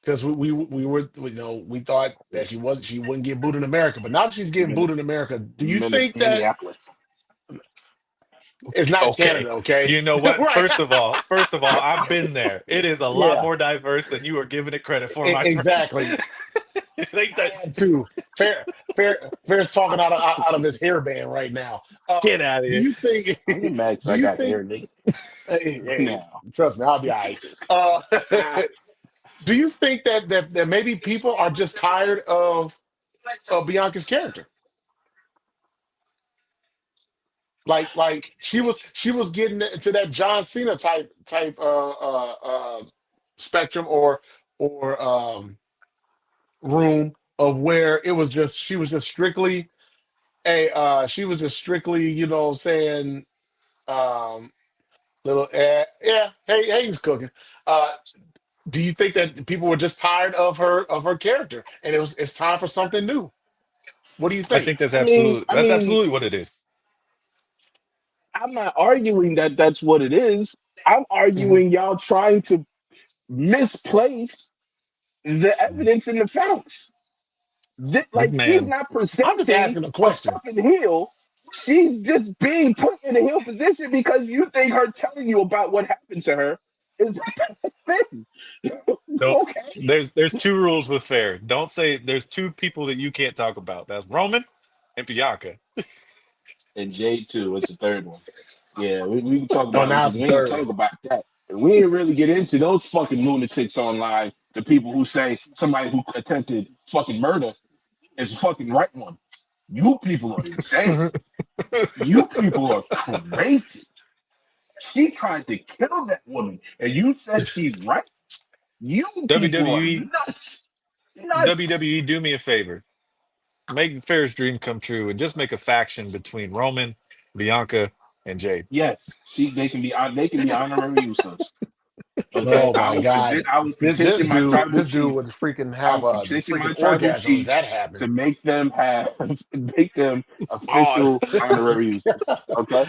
because we were we thought that she wouldn't get booed in America, but now that she's getting booed in America, do you think that Minneapolis. it's not Okay. Canada? Okay, You know what? right? First of all, I've been there. It is a lot Yeah, more diverse than you are giving it credit for, my friend. exactly. It ain't I that. had to. Fair's talking out of his hairband right now. Get out of Do here. you think? I'm the max. Do I you got think? hair, nigga. Hey, Now, trust me, I'll be all right. Uh, do you think that maybe people are just tired of Bianca's character? Like she was getting into that John Cena type spectrum or room of where it was just she was just strictly she was just strictly saying um little yeah, hey, Hayden's cooking. uh do you think that people were just tired of her character and it's time for something new? What do you I think? think that's I mean, absolutely I that's mean, absolutely what it is. I'm not arguing that that's what it is. I'm Mhm. arguing y'all trying to misplace the evidence and the facts. Like she's Man, not I'm just presenting asking a a question. fucking heel. She's just being put in a heel position because you think her telling you about what happened to her is the thing. don't Okay. there's two rules with fair. Don't say there's two people that you can't talk about. That's Roman and Bianca. And Jade too was the third one. Yeah, we can talk Oh, about it now because it's the we ain't third. talk about that. And we didn't really get into those fucking lunatics online. The people who say somebody who attempted fucking murder is a fucking right one. You people are insane. You people are crazy. She tried to kill that woman, and you said she's right. You people are WWE nuts. Nuts. WWE, do me a favor. Make Fair's dream come true and just make a faction between Roman, Bianca, and Jade. Yes, they can be honorary Usos. Okay, Oh my God! I would This petition my dude, tribal this dude chief. would freaking I have would a petition my freaking tribal orgasm if chief that happened. to make them have make them Oh official honorary Usos. Okay,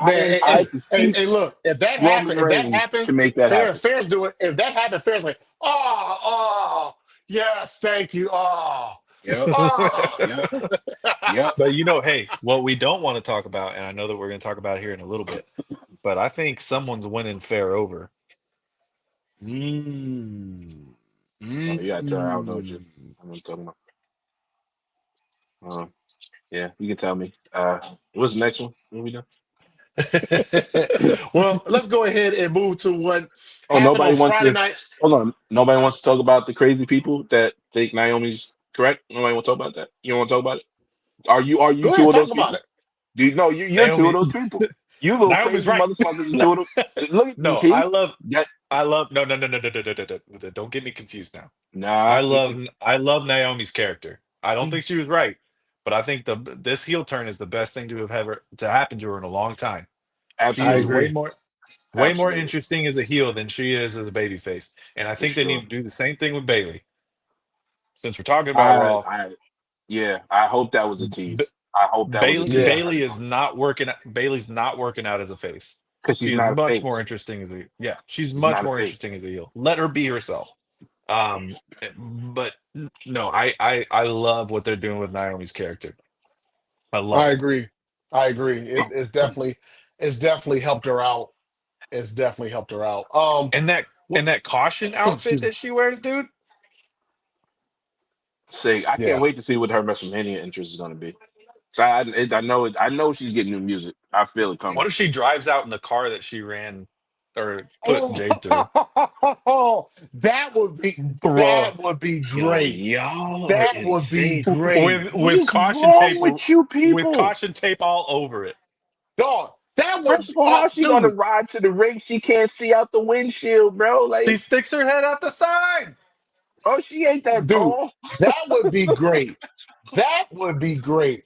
man! I Hey, hey, hey, beseech look! If that Roman happened, if that Reigns happened, to make that happen. Fair's doing. If that happened, Fair's like, oh, yes, thank you, Yep, oh. yep, yep. But hey, what we don't want to talk about, and I know that we're going to talk about it here in a little bit, but I think someone's winning Fair over. Mm. Oh, you gotta tell her I don't know Mm. what you're talking about. Yeah, you can tell me. What's the next one? What we done? Well, let's go ahead and move to what Oh, happened nobody on wants Friday to. night. Hold on. Nobody wants to talk about the crazy people that think Naomi's correct. Nobody want to talk about that. You don't want to talk about it. Are you Go two ahead, of talk those about people? it. Do you know you're two of Naomi, those people? You little Naomi's crazy right. motherfuckers are No, two of them. Look at you, no, I T. love, That I love. No, no, no, no, no, no, no, no, no. Don't get me confused now. nah. I love Naomi's character. I don't think she was right, but I think this heel turn is the best thing to have ever to happen to her in a long time. She I is Absolutely, agree. way more absolutely, interesting as a heel than she is as a babyface. And I for think they need sure. to do the same thing with Bailey. Since we're talking about I Raw, I yeah. I hope that was a B- tease. I hope that was a Bailey tease Yeah, right Bailey now is not working. Bailey's not working out as a face. because She she's is not a much more face. interesting as a yeah. She's She's much not a more face. interesting as a heel. Let her be herself. But no, I love what they're doing with Naomi's character. I love I it. agree. I agree. It's definitely helped her out. It's definitely helped her out. And that What? and that caution outfit Excuse me. that she wears, dude. Say, I can't Yeah. wait to see what her WrestleMania interest is going to be. So I know it. I know she's getting new music. I feel it coming. What if she drives out in the car that she ran or put Jade through? Oh, that would be Bruh. that would be Yo, great. y'all are That would be insane. great. What With is caution wrong tape with you with people? caution tape all over it. Dog, that would First be, of all, oh how she gonna dude, ride to the ring? She can't see out the windshield, bro. She Like, sticks her head out the side. oh, she ain't that dude, tall. that would be great. That would be great.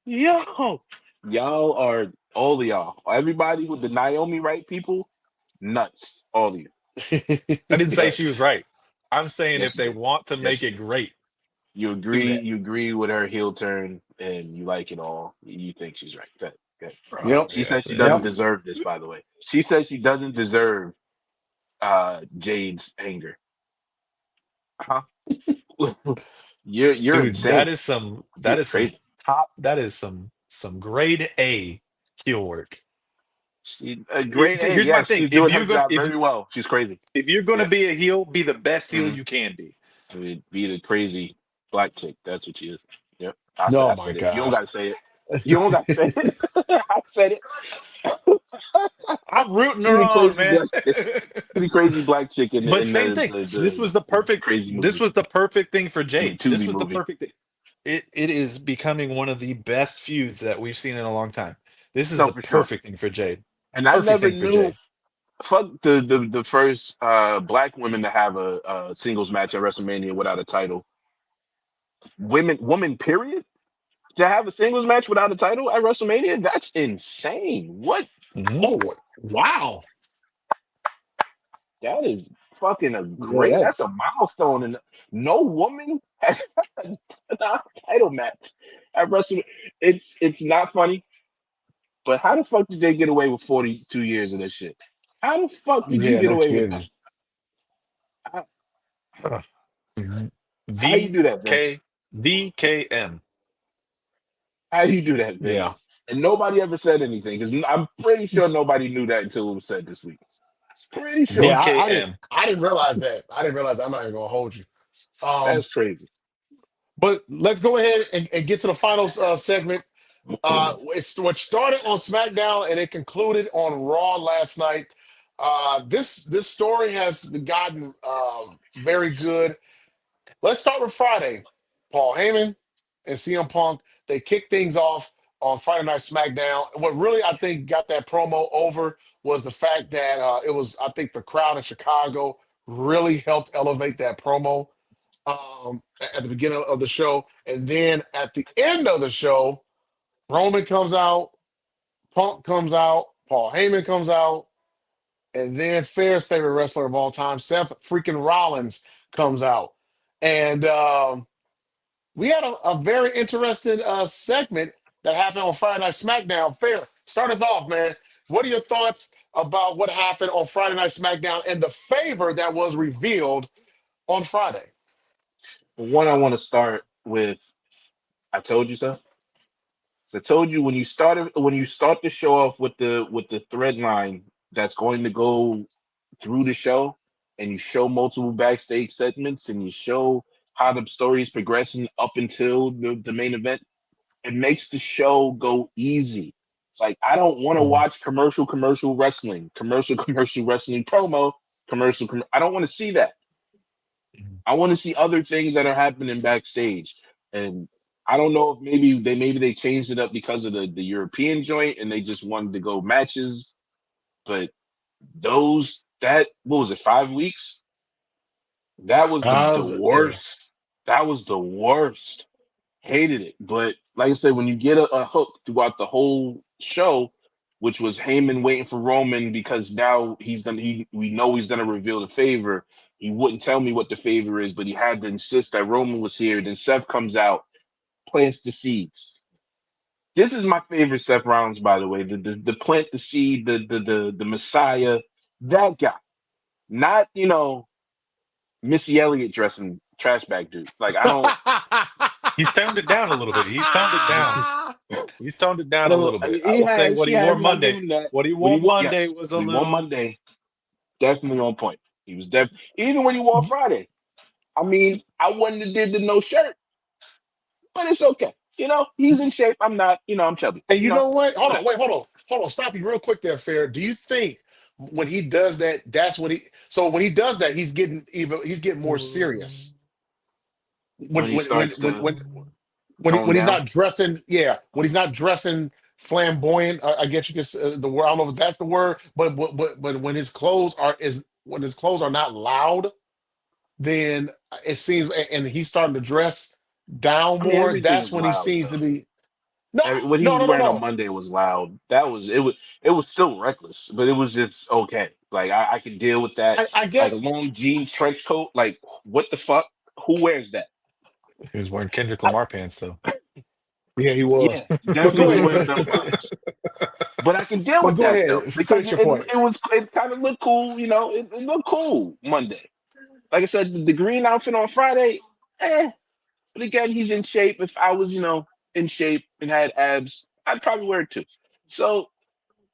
Yo, y'all are all of y'all. Everybody with the Naomi right people, nuts. All of you. I didn't say Yes, she was right. I'm saying if yes, you they did. want to Yes, make you it did. great, You do agree. that. You agree with her heel turn, and you like it all. You think she's right. Good, good. Bro, Yep. She yeah, says she doesn't Yep. deserve this. By the way, she says she doesn't deserve Jade's anger. Huh? You're Dude, insane. that You're is some crazy. that is some grade A heel work. A great A. Here's my Yes, thing. she's doing her job very well. She's crazy. If you're gonna Yeah. be a heel, be the best heel Mm-hmm. you can be. Be the crazy black chick. That's what she is. Yep. Oh I my said it. You don't God. gotta say it. You don't gotta say it. I said it. I'm rooting She her the on, crazy man. black. She the crazy black chick in But same thing. the crazy This movie was the perfect thing for in the Jade. This Tubi was the movie. perfect thing. It is becoming one of the best feuds that we've seen in a long time. This is No, the for sure. perfect thing for Jade. And I Perfect never thing for knew. Jade. Fuck the first black women to have a singles match at WrestleMania without a title. Woman, period. To have a singles match without a title at WrestleMania, that's insane. What? Mhm. Oh wow. That is fucking a Yeah, great. That's a milestone, and no woman has a title match at WrestleMania. It's not funny, but how the fuck did they get away with 42 years of this shit? How the fuck did you yeah, get no away with that? kidding. How, Huh. Mhm. how you do that, Vince? VKM. How you do that, Yeah. Vince? And nobody ever said anything because I'm pretty sure nobody knew that until it was said this week. Pretty Yeah, sure. VKM. I didn't realize that. I didn't realize that. I'm not even gonna hold you. Um, That's crazy. but let's go ahead and get to the final segment. It's what started on SmackDown and it concluded on Raw last night. This story has gotten very good. Let's start with Friday. Paul Heyman and CM Punk, they kicked things off on Friday Night SmackDown. What really, I think, got that promo over was the fact that it was, I think, the crowd in Chicago really helped elevate that promo at the beginning of the show. And then at the end of the show, Roman comes out, Punk comes out, Paul Heyman comes out, and then Fair's favorite wrestler of all time, Seth freaking Rollins, comes out. And we had a very interesting segment that happened on Friday Night SmackDown. Fair, start us off, man. What are your thoughts about what happened on Friday Night SmackDown and the favor that was revealed on Friday? One, I want to start with I told you so. So I told you when you start the show off with the thread line that's going to go through the show, and you show multiple backstage segments, and you show how the story is progressing up until the main event, it makes the show go easy. Like I don't want to Mhm. watch commercial wrestling, commercial wrestling promo, I don't want to see that. I want to see other things that are happening backstage. And I don't know if maybe they changed it up because of the European joint and they just wanted to go matches. But that what was it, 5 weeks? That was the Yeah. worst. That was the worst. Hated it. But like I said, when you get a hook throughout the whole show, which was Heyman waiting for Roman because now we know he's gonna reveal the favor. He wouldn't tell me what the favor is, but he had to insist that Roman was here. Then Seth comes out, plants the seeds. This is my favorite Seth Rollins, by the way. The plant the seed, the Messiah, that guy. Not, Missy Elliott dressing trash bag dude. Like I don't He's toned it down a little bit. He's toned it down. He's toned it I down a don't know. little bit. I He would say has, what he he wore has, and I give Monday. him that. What he What he wore won, Monday yes, was a what he won little. Monday, definitely on point. He was even when he won Friday. I mean, I wouldn't have did the no shirt, but it's okay. He's in shape. I'm not. I'm chubby. And you know what? Hold on, Whatever. wait, hold on. Stop you real quick there, Fair. Do you think when he does that, that's what he? So when he does that, he's getting more serious. When When he when when starts when to when tone when he's down, not dressing, yeah, when he's not dressing flamboyant, I guess you could the word. I don't know if that's the word, but when his clothes are not loud, then it seems, and he's starting to dress down I mean, more. everything That's was when he loud seems to though. be. No, What he no, was no, no, wearing on no. Monday was loud. It was still reckless, but it was just okay. Like I could deal with that. I Like a guess. long jean trench coat. Like what the fuck? Who wears that? He was wearing Kendrick Lamar pants though. Yeah, he Yeah, was. But definitely go was ahead. wearing bell bottoms. But I can deal But with go that though ahead. because Finish your point. it kind of looked cool. It looked cool Monday. Like I said, the green outfit on Friday, but again, he's in shape. If I was, in shape and had abs, I'd probably wear it too. So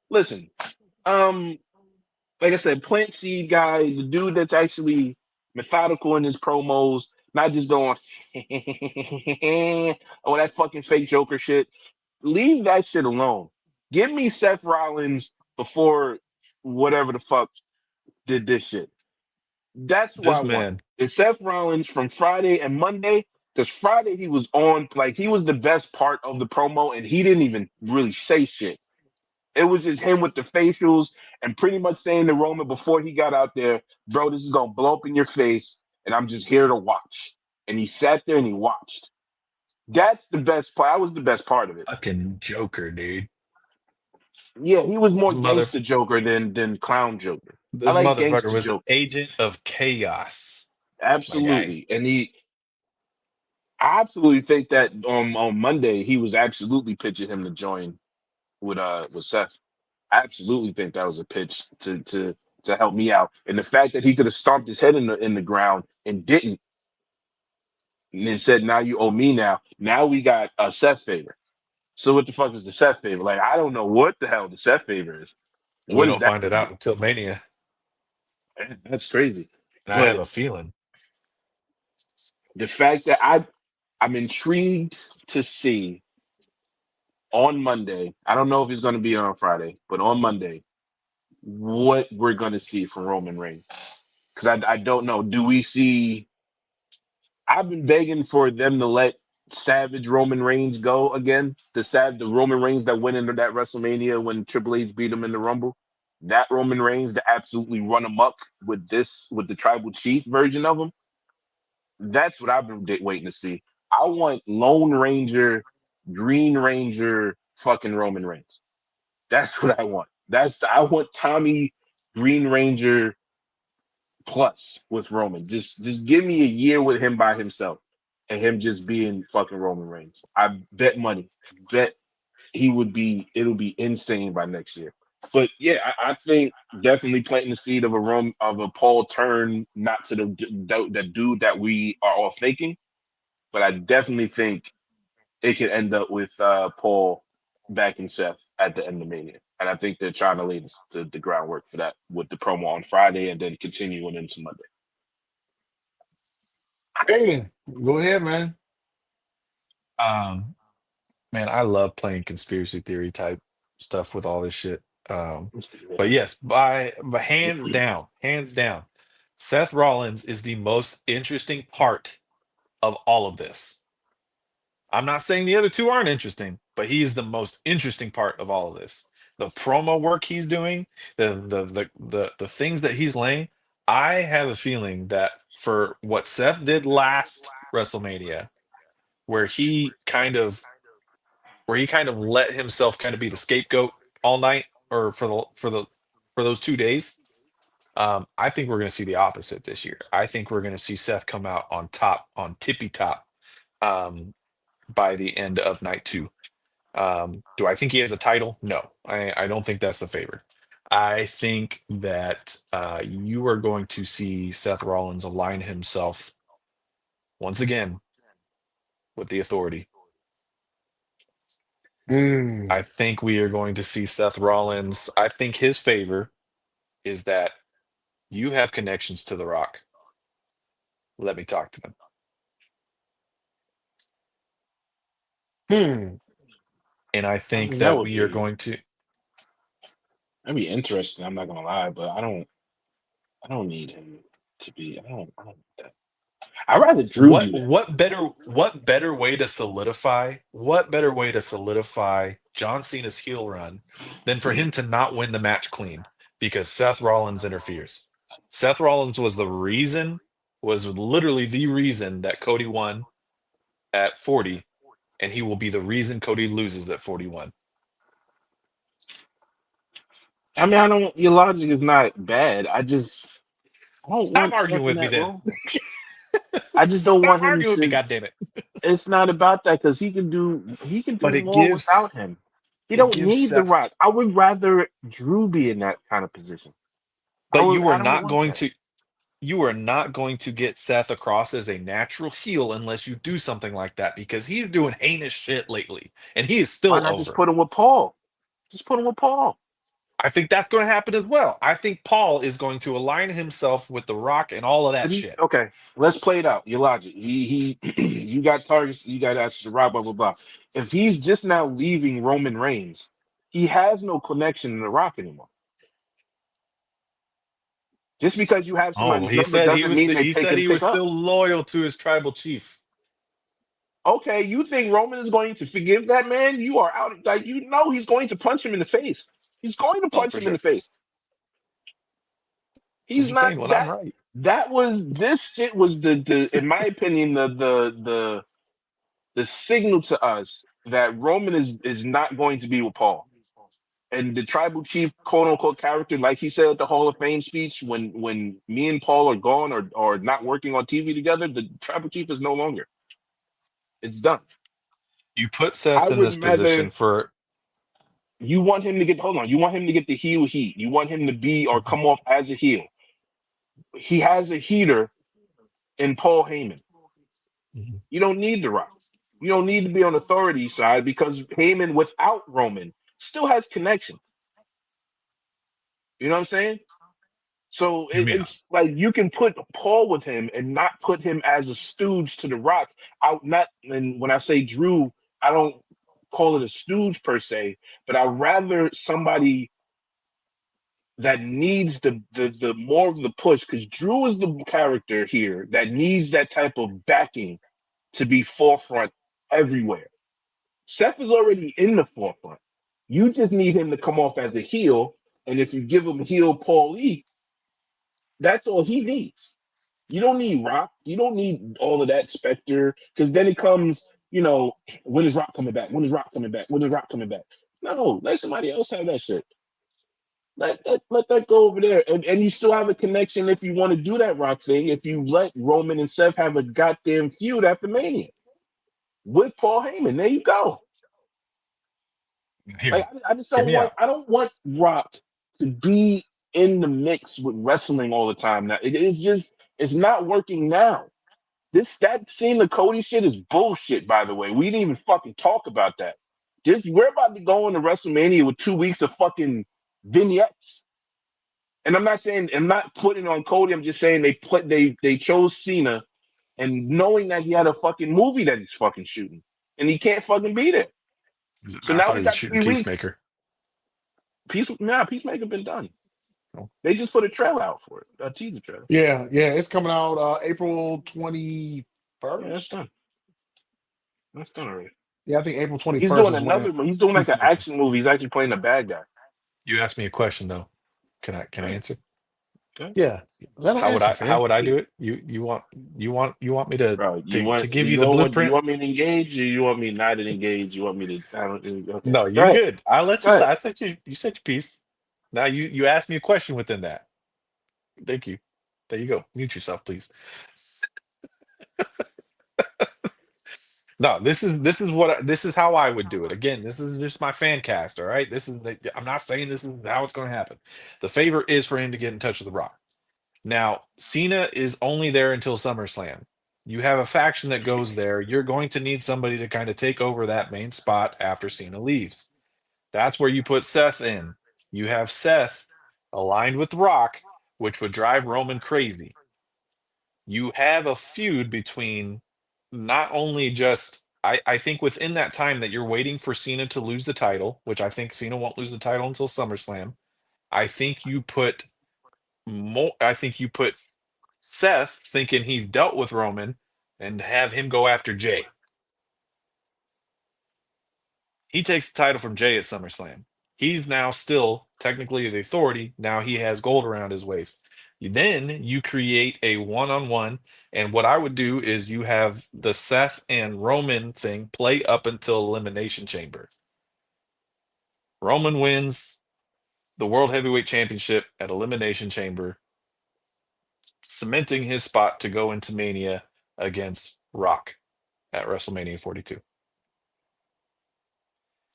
listen, um, like I said, plant seed guy, the dude that's actually methodical in his promos, not just going oh that fucking fake Joker shit. Leave that shit alone. Give me Seth Rollins before whatever the fuck did this shit. That's what I This want. man, It's Seth Rollins from Friday and Monday. Because Friday he was on, like he was the best part of the promo, and he didn't even really say shit. It was just him with the facials and pretty much saying to Roman before he got out there, bro, this is gonna blow up in your face, and I'm just here to watch. And he sat there and he watched. That's the best part. That was the best part of it. fucking Joker, dude. Yeah, he was more This mother, gangster Joker than clown Joker. I this like motherfucker gangster was an Joker. agent of chaos, my guy. Absolutely. And I absolutely think that on Monday he was absolutely pitching him to join with Seth. I absolutely think that was a pitch to help me out. And the fact that he could have stomped his head in the ground and didn't, and then said, "Now you owe me." Now we got a Seth favor. So what the fuck is the Seth favor? Like I don't know what the hell the Seth favor is. We What is don't that find it gonna out be? until Mania, That's crazy. and I have But a feeling the fact that I'm intrigued to see on Monday. I don't know if he's going to be on Friday, but on Monday, what we're going to see from Roman Reigns. Because I don't know. Do we see? I've been begging for them to let Savage Roman Reigns go again. The Roman Reigns that went into that WrestleMania when Triple H beat him in the Rumble. That Roman Reigns to absolutely run amok with the Tribal Chief version of him. That's what I've been waiting to see. I want Lone Ranger, Green Ranger, fucking Roman Reigns. That's what I want. I want Tommy Green Ranger plus with Roman. Just give me a year with him by himself and him just being fucking Roman Reigns. I bet money. Bet it'll be insane by next year. But yeah, I think definitely planting the seed of a Paul turn, not to the dude that we are all thinking, but I definitely think it could end up with Paul backing Seth at the end of Mania. And I think they're trying to lay the groundwork for that with the promo on Friday and then continuing into Monday. Hey, go ahead, man. um, man, I love playing conspiracy theory type stuff with all this shit. But yes, by hands down, Seth Rollins is the most interesting part of all of this. I'm not saying the other two aren't interesting, but he is the most interesting part of all of this. The promo work he's doing, the things that he's laying. I have a feeling that for what Seth did last WrestleMania, where he kind of let himself kind of be the scapegoat all night or for those 2 days. I think we're going to see the opposite this year. I think we're going to see Seth come out on top, on tippy top, um, by the end of night two. Do I think he has a title? No, I don't think that's the favor. I think that you are going to see Seth Rollins align himself once again with the authority. I Mm. think we are going to see Seth Rollins. I think his favor is that you have connections to The Rock. Let me talk to them. Hmm. And I I think mean, that that would we are be going to. that'd be interesting. I'm not gonna lie, but I don't need him to be. I don't need that. I'd rather Drew do that. What better way to solidify John Cena's heel run than for him to not win the match clean because Seth Rollins interferes. Seth Rollins was literally the reason that Cody won at 40, and he will be the reason Cody loses at 41. I mean, I don't. Your logic is not bad. I don't Stop want arguing Seth in with me that then. role. I just don't Stop want him arguing with me, to. goddammit. It's not about that because he can do But more without him. He it don't gives need the Rock. Seth. I would rather Drew be in that kind of position. But I don't want that. you are not going to get Seth across as a natural heel unless you do something like that, because he's doing heinous shit lately and he is Why still not just over. put him with Paul? Just put him with Paul. I think that's going to happen as well. I think Paul is going to align himself with The Rock and all of that shit. Okay, let's play it out. Your logic. You got targets. You got access to Rob. Blah blah blah. If he's just now leaving Roman Reigns, he has no connection to The Rock anymore. Just because you have Oh, somebody's number doesn't mean they he take said and he pick was up. still loyal to his tribal chief. Okay, you think Roman is going to forgive that man? You are out. Like he's going to punch him in the face. He's going to Oh, punch for him in sure. the face. He's I'm not saying, well, I'm that. right. That was this shit was the in my opinion the signal to us that Roman is not going to be with Paul. And the tribal chief, quote unquote, character, like he said at the Hall of Fame speech, when me and Paul are gone or not working on TV together, the tribal chief is no longer. It's done. You put I Seth in would this position rather for you want him to get hold on, you want him to get the heel heat. You want him to be or come off as a heel. He has a heater in Paul Heyman. Mhm. You don't need The Rock. You don't need to be on authority side because Heyman without Roman still has connection. You know what I'm saying? So Hear me out. it's like you can put Paul with him and not put him as a stooge to The Rock. Out not and when I say Drew, I don't call it a stooge per se, but I'd rather somebody that needs the more of the push because Drew is the character here that needs that type of backing to be forefront everywhere. Seth is already in the forefront. You just need him to come off as a heel, and if you give him heel Paul E, that's all he needs. You don't need Rock. You don't need all of that Spectre, because then it comes, when is Rock coming back? When is Rock coming back? When is Rock coming back? No, let somebody else have that shit. Let that go over there. And you still have a connection if you want to do that Rock thing, if you let Roman and Seth have a goddamn feud after Mania with Paul Heyman. There you go. Like I just Hear don't me want out. I don't want Rock to be in the mix with wrestling all the time now. It's not working now. That Cena Cody shit is bullshit, by the way. We didn't even fucking talk about that. We're about to go into WrestleMania with 2 weeks of fucking vignettes. And I'm not putting on Cody, I'm just saying they chose Cena and knowing that he had a fucking movie that he's fucking shooting. And he can't fucking be there. So I now thought we he was got shooting 3 weeks. Peacemaker. Peacemaker been done. Oh. They just put a trailer out for it, a teaser trailer. Yeah, it's coming out April Yeah, that's 21st. done. That's done already. Yeah, I think April He's 21st doing is when he's doing like an Peacemaker. action movie. He's actually playing the bad guy. You asked me a question though. Can I Right. answer? Okay. Yeah, let him answer, How fam. would I do it? You want me Bro, to give you the you blueprint? want me to engage or you want me not to engage? You want me to I don't okay. No, Go you're ahead. good. I'll let Go you ahead. I said you said your piece. Now you asked me a question within that. Thank you. There you go. Mute yourself, please. No, this is how I would do it. Again, this is just my fan cast, all right? I'm not saying this is how it's going to happen. The favor is for him to get in touch with The Rock. Now, Cena is only there until SummerSlam. You have a faction that goes there. You're going to need somebody to kind of take over that main spot after Cena leaves. That's where you put Seth in. You have Seth aligned with The Rock, which would drive Roman crazy. You have a feud between not only just I think within that time that you're waiting for Cena to lose the title, which I think Cena won't lose the title until SummerSlam. I think you put I think you put Seth thinking he's dealt with Roman and have him go after Jay. He takes the title from Jay at SummerSlam. He's now still technically the authority. Now he has gold around his waist. Then you create a one-on-one, and what I would do is you have the Seth and Roman thing play up until Elimination Chamber. Roman wins the World Heavyweight Championship at Elimination Chamber, cementing his spot to go into Mania against Rock at WrestleMania 42.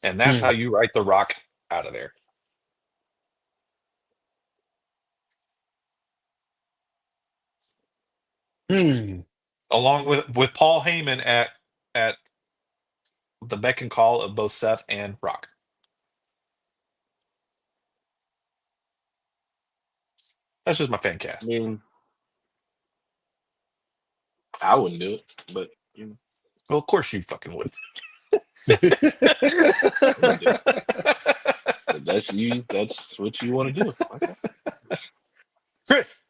And that's how Hmm. you write The Rock out of there. along with Paul Heyman at the beck and call of both Seth and Rock. That's just my fan I cast. mean, I wouldn't do it, but Well, of course you fucking would. I wouldn't do it. But that's you. That's what you want to do. Okay. Chris,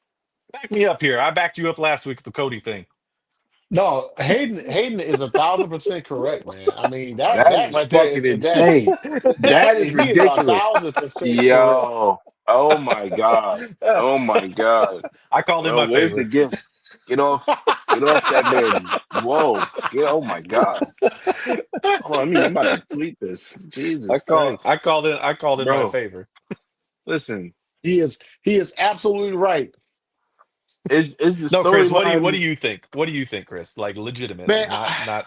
back me up here. I backed you up last week with the Cody thing. No, Hayden is 1,000% correct, man. I mean That that is right there fucking that insane. that That is he is a ridiculous. 1,000% correct. Yo. Oh my God. Oh my God. I called in Well, my where's the favor. gift? Get off. Get off that man. Whoa. Oh my God. Oh, I mean, I'm about to tweet this. Jesus Christ. I called in my Bro, favor. listen. He is absolutely right, Is the No, Chris, what do storyline you think? What do you think, Chris? Like legitimately, man. not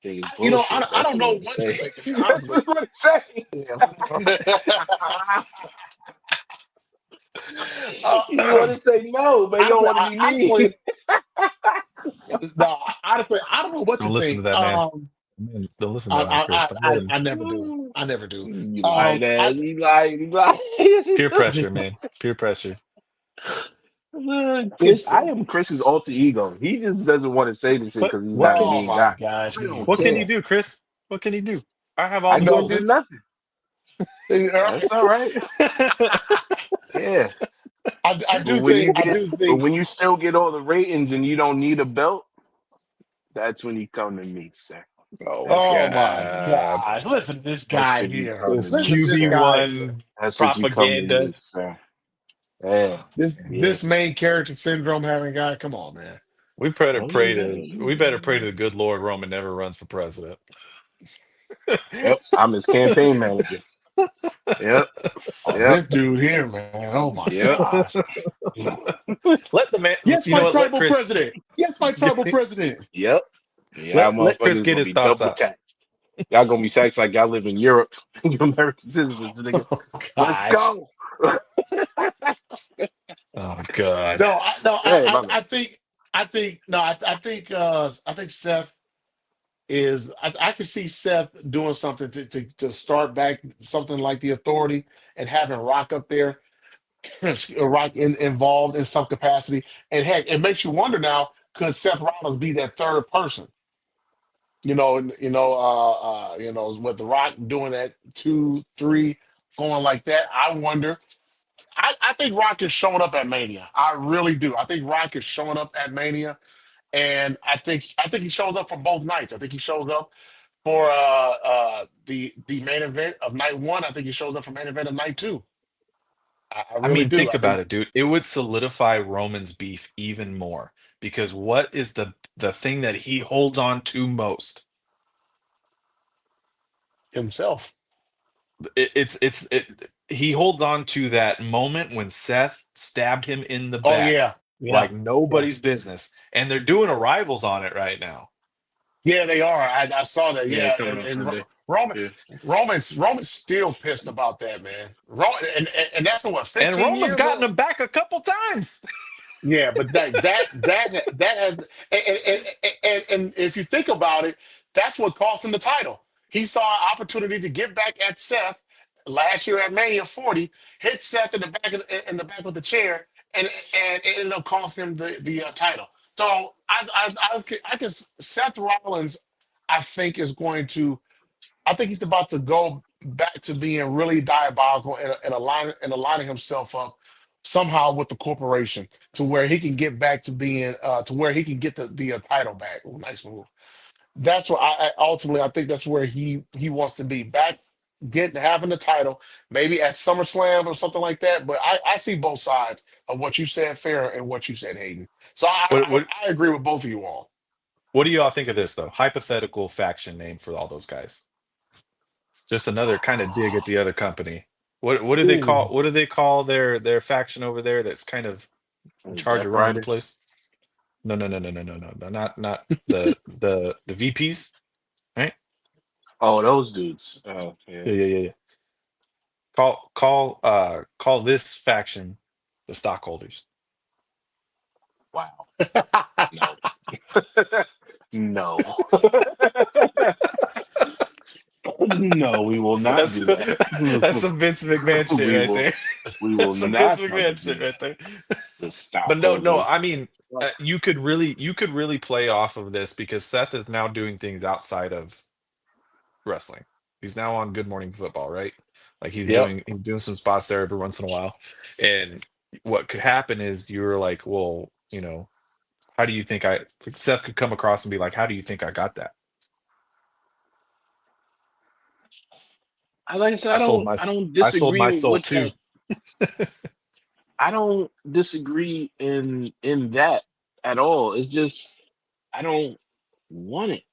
thing is You know, bullshit. I That's don't what I'm know gonna what to say. think, to be That's honest with what I'm gonna say. you. You want to say no, but you don't honestly, want to be mean. no, honestly, I don't know what to don't listen to think. that man. Man, don't listen to I, that man, I, Chris. I, Don't let I him. I never do. I never do. You lying ass. I, You lying. You lying. Peer pressure, man. Peer pressure. Chris, it's I am Chris's alter ego. He just doesn't want to say this shit because he's not a oh mean my guy. gosh, I don't What can he care. do, Chris? What can he do? I have all I the can't no. do motive. nothing. I, That's all right. Yeah. I But do when think you I get, do but think when you still get all the ratings and you don't need a belt, that's when you come to me, sir. Oh That's when oh you come my to me. God. gosh. Listen to this That's guy when you here. come to This Listen me, to this sir. guy here. QB1 That's what you come to propaganda. me, sir. Yeah. Yeah. This main character syndrome having guy. Come on, man. Oh, yeah. We better pray to the good Lord Roman never runs for president. Yep. I'm his campaign manager. Yep. Oh, Yep. this dude here, man. Oh my Yep. gosh. Let the man, Yes, you my know what? Let tribal Chris president. Yes, my tribal president. Yep. Yeah, let Chris motherfuckers get gonna his be thoughts double out. taxed. Y'all gonna be taxed like y'all live in Europe. You American citizens, nigga. Oh Let's gosh. go. Oh God. No, Hey, my bad. I think Seth is I can see Seth doing something to start back something like the authority and having Rock up there, Rock involved in some capacity. And heck, it makes you wonder now, could Seth Rollins be that third person? With the Rock doing that 2, 3, going like that. I wonder. I think Rock is showing up at Mania. I really do. I think Rock is showing up at Mania, and I think he shows up for both nights. I think he shows up for the main event of night one. I think he shows up for main event of night two. I I really mean, do. think I about think it, dude. It would solidify Roman's beef even more because what is the thing that he holds on to most? himself. He holds on to that moment when Seth stabbed him in the Oh back yeah, yeah, like yeah, nobody's business, and they're doing arrivals on it right now. yeah. They are. I saw that. Yeah, Yeah, coming and on Sunday. Roman, Yeah. Roman's still pissed about that, man. Roman, and that's been what And 15 Roman's years. gotten him back a couple times. Yeah, but that has and if you think about it, that's what cost him the title. He saw an opportunity to get back at Seth last year at Mania 40, hit Seth in the back of the chair, and it ended up costing him the title. So I can Seth Rollins, I think is going to. I think he's about to go back to being really diabolical and aligning himself up somehow with the corporation to where he can get back to being to where he can get the title back. Ooh, nice move. That's what I ultimately I think that's where he wants to be back, getting having the title, maybe at SummerSlam or something like that. But I see both sides of what you said, Fair, and what you said, Hayden. So What what I agree with both of you all. what do you all think of this though? Hypothetical faction name for all those guys. Just another kind of dig at the other company. Ooh. What do they call their faction over there that's kind of in charge of Death running the Riders. place? No. Not the VPs, right? Oh, those dudes. Oh, yeah. Yeah. Call this faction the stockholders. Wow. No. No. No, we will not That's do that. that's some Vince McMahon shit we right will there. we will That's some Vince not McMahon fucking do shit right that. there. The But no. stockholders. I mean, you could really play off of this because Seth is now doing things outside of wrestling. He's now on Good Morning Football, right? Like Yep. he's doing some spots there every once in a while. And what could happen is you're like, well, how do you think Seth could come across and be like, how do you think I got that? Like I said, I sold I don't I sold disagree my soul with too. that. I don't disagree in that at all. It's just I don't want it.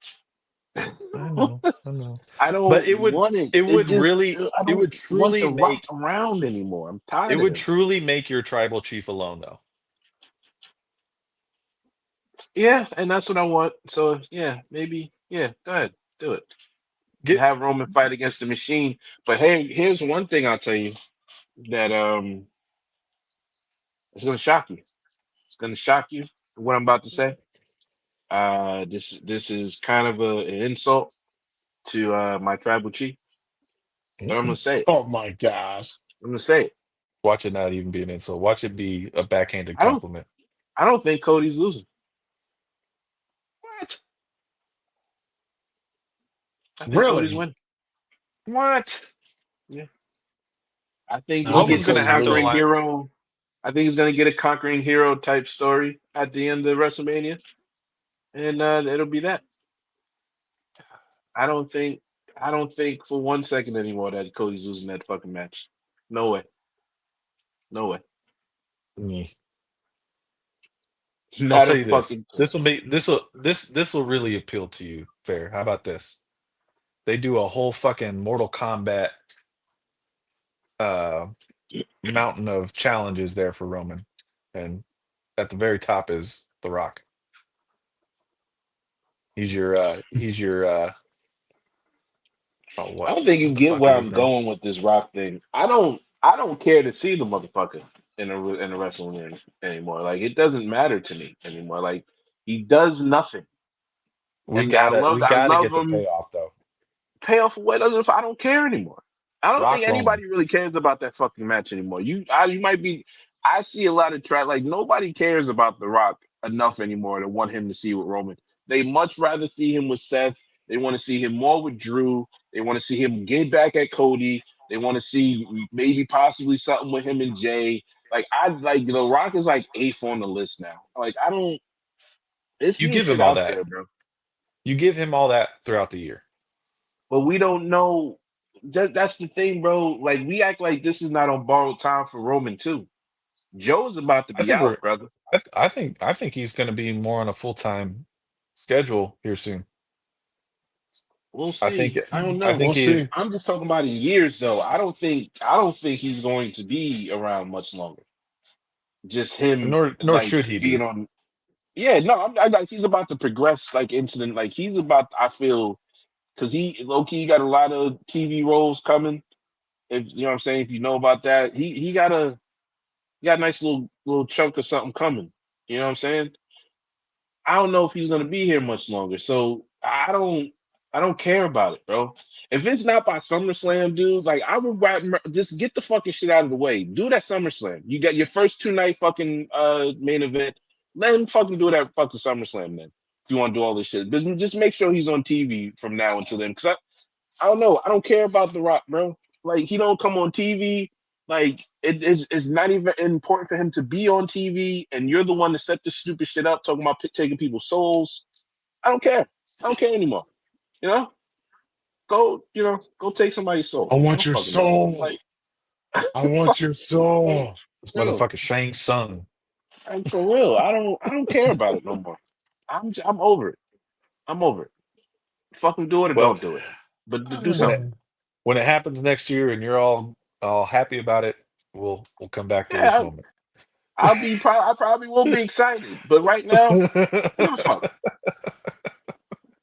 I know, I know. I But don't it would want it. it It would just really I it don't would want truly the Rock make around anymore. I'm it tired of would him. truly make your tribal chief alone though. Yeah, and that's what I want. So yeah, maybe yeah, go ahead, do it. And Get have Roman fight against the machine. But hey, here's one thing I'll tell you that it's gonna shock you. It's gonna shock you what I'm about to say. This is kind of an insult to my tribal chief, but I'm gonna say it. Oh my gosh. I'm gonna say it. Watch it not even be an insult. Watch it be a backhanded I don't compliment. I don't think Cody's losing. What? I think Cody's Really? winning. What? Yeah. I think No, I he think Roman's gets a gonna Cody's have to conquering losing. line. hero. I think he's gonna get a conquering hero type story at the end of WrestleMania, and it'll be that. I don't think I don't think for 1 second anymore that Cody's losing that fucking match. No way. No way. Me. I'll Not tell a you this. fucking This will chance. be this will really appeal to you. Fair. How about this? They do a whole fucking Mortal Kombat uh mountain of challenges there for Roman. And at the very top is The Rock. He's your oh I what don't think you what the get fuck where is his I'm name? going with this Rock thing. I don't care to see the motherfucker in a wrestling ring anymore. Like it doesn't matter to me anymore. Like he does nothing. We And gotta we I gotta love get the him. payoff though. Pay off for what doesn't if I don't care anymore. I don't think Rock Roman. anybody really cares about that fucking match anymore. You might be I see a lot of like nobody cares about The Rock enough anymore to want him to see with Roman. They much rather see him with Seth. They want to see him more with Drew. They want to see him get back at Cody. They want to see maybe possibly something with him and Jay. Like I like The Rock is like eighth on the list now. Like I don't there's You new give shit him all out that. there, bro. You give him all that throughout the year. But we don't know. That's the thing, bro. Like we act like this is not on borrowed time for Roman too. Joe's about to I be think we're out, brother. I think he's gonna be more on a full-time schedule here soon. We'll I think see. I don't I know. think We'll he see. I'm just talking about in years, though. I don't think he's going to be around much longer. Just him, nor like should he being be. on. Yeah, no, I like he's about to progress, like incident. Like he's about. I feel because he low key got a lot of TV roles coming. If you know what I'm saying, if you know about that, he got a nice little chunk of something coming. You know what I'm saying? I don't know if he's gonna be here much longer. So I don't care about it, bro. If it's not by SummerSlam, dude, like I would just get the fucking shit out of the way. Do that SummerSlam. You got your first 2 night fucking main event. Let him fucking do that fucking SummerSlam then. If you want to do all this shit. But just make sure he's on TV from now until then. Cause I don't know. I don't care about The Rock, bro. Like he don't come on TV. Like it's not even important for him to be on TV, and you're the one to set this stupid shit up, talking about taking people's souls. I don't care. I don't care anymore. You know, go take somebody's I soul. I want don't your fucking know. soul. Like, I want your like, soul. This real. motherfucker Shang Tsung. Like for real. I don't care about it no more. I'm over it. I'm over it. Fucking do it or Well, don't do it. But do when it something. Oh. when it happens next year and you're all happy about it, we'll come back to this Yeah, moment. I probably will be excited. But right now, give a fuck.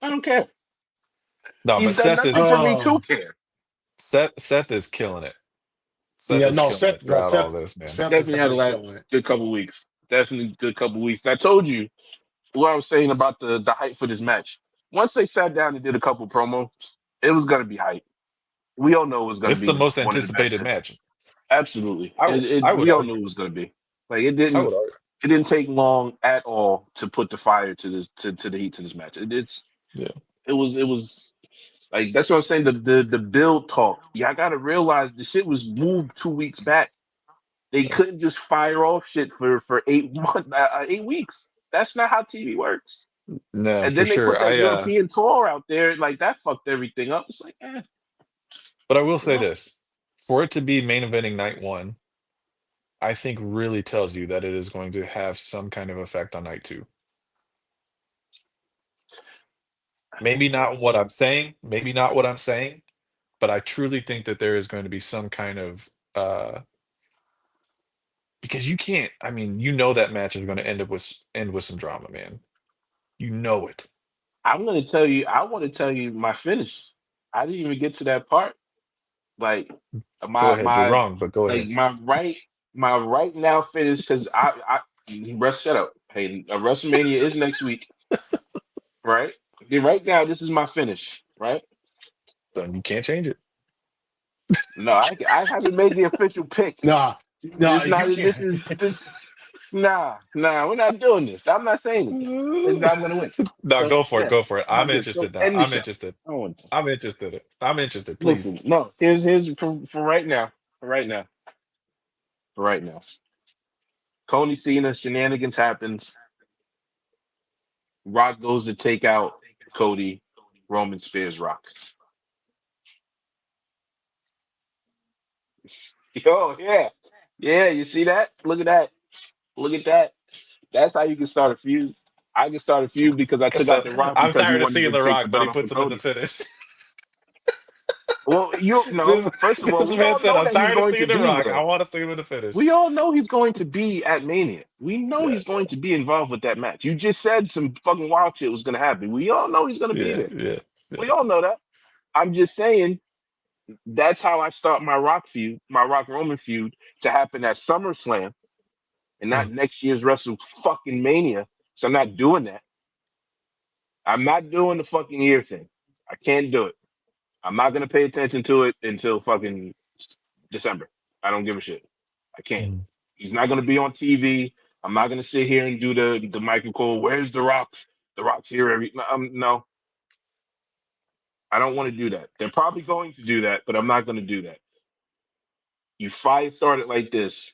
I don't care. No, He's but done Seth is nothing for me to Oh. care. Seth Seth is killing it. Seth Yeah, is no, killing it Seth, no, throughout all Seth, this, man. Seth is Definitely had a definitely last killing it. good couple weeks. Definitely good couple weeks. I told you what I was saying about the hype for this match. Once they sat down and did a couple promos, it was gonna be hype. We all know it was gonna It's the be most one of the best anticipated shits. match. Absolutely. I We would all knew argue. it was gonna be. Like I would argue. it didn't take long at all to put the fire to this to the heat to this match. Yeah. It was like that's what I'm saying. The build talk. Yeah, I gotta realize the shit was moved 2 weeks back. They couldn't just fire off shit for 8 months, 8 weeks. That's not how TV works. No, And for then they sure. put that European tour out there, like that fucked everything up. It's like, But I will you say know, this. For it to be main eventing night one, I think really tells you that it is going to have some kind of effect on night two. Maybe not what I'm saying, maybe not what I'm saying, but I truly think that there is going to be some kind of because you can't, I mean, you know that match is going to end with some drama, man. You know it. I'm gonna tell you. I want to tell you my finish. I didn't even get to that part. Like Go my ahead. You're my wrong, but go like ahead. my right now finish because rest shut up. Hey, WrestleMania is next week, right? Then right now this is my finish, right? So you can't change it. No, I haven't made the official pick. Nah, nah, This you not can't. this is this nah, we're not doing this. I'm not saying anything. This guy I'm gonna win. No, So go for it. yeah, Go for it. how I'm about this? Go interested now. end the I'm show. interested. I don't want I'm interested. I'm interested. listen. Please. No, here's for right now. For right now. For right now. Coney Cena shenanigans happens. Rock goes to take out Cody. Roman spears Rock. Yo, yeah. Yeah, you see that? Look at that. Look at that. That's how you can start a feud. I can start a feud because I I took out said, the Rock I'm because he tired of wanted seeing to The take the Rock, but belt he off of puts him in the Cody. finish. Well, you this know, first of all, this we man all said, know I'm that he's tired of going to seeing The be Rock. I there. want to see him in the finish. We all know he's going to be at Mania. We know Yeah, he's going to be involved with that match. You just said some fucking wild shit was going to happen. We all know he's going to be yeah, there. yeah, yeah. We all know that. I'm just saying that's how I start my Rock feud, my Rock Roman feud to happen at SummerSlam and not Mm. next year's Wrestle fucking Mania. So I'm not doing that. I'm not doing the fucking year thing. I can't do it. I'm not gonna pay attention to it until fucking December. I don't give a shit. I can't. Mm. He's not gonna be on TV. I'm not gonna sit here and do the Michael Cole. Where's the Rock? The Rock's here every. No, I don't want to do that. They're probably going to do that, but I'm not gonna do that. You fight started like this.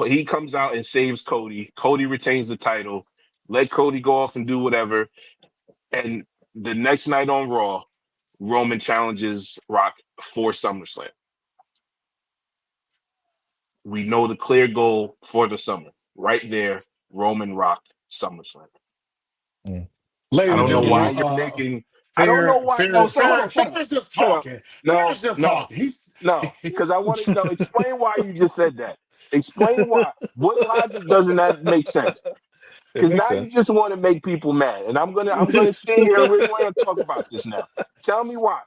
He comes out and saves Cody. Cody retains the title. Let Cody go off and do whatever. And the next night on Raw, Roman challenges Rock for SummerSlam. We know the clear goal for the summer. Right there, Roman Rock SummerSlam. Mm. I Ladies I'm and don't know into why gentlemen, you. you're making. I don't know why. No, so hold on. Shut up. Fair's just Shut up. talking. No, Fair's just no, talking. He's no. Because I want to know. Explain why you just said that. Explain why. What logic doesn't that make sense? It Because makes now you sense. just want to make people mad, and I'm gonna sit here and we're going to talk about this now. Tell me why,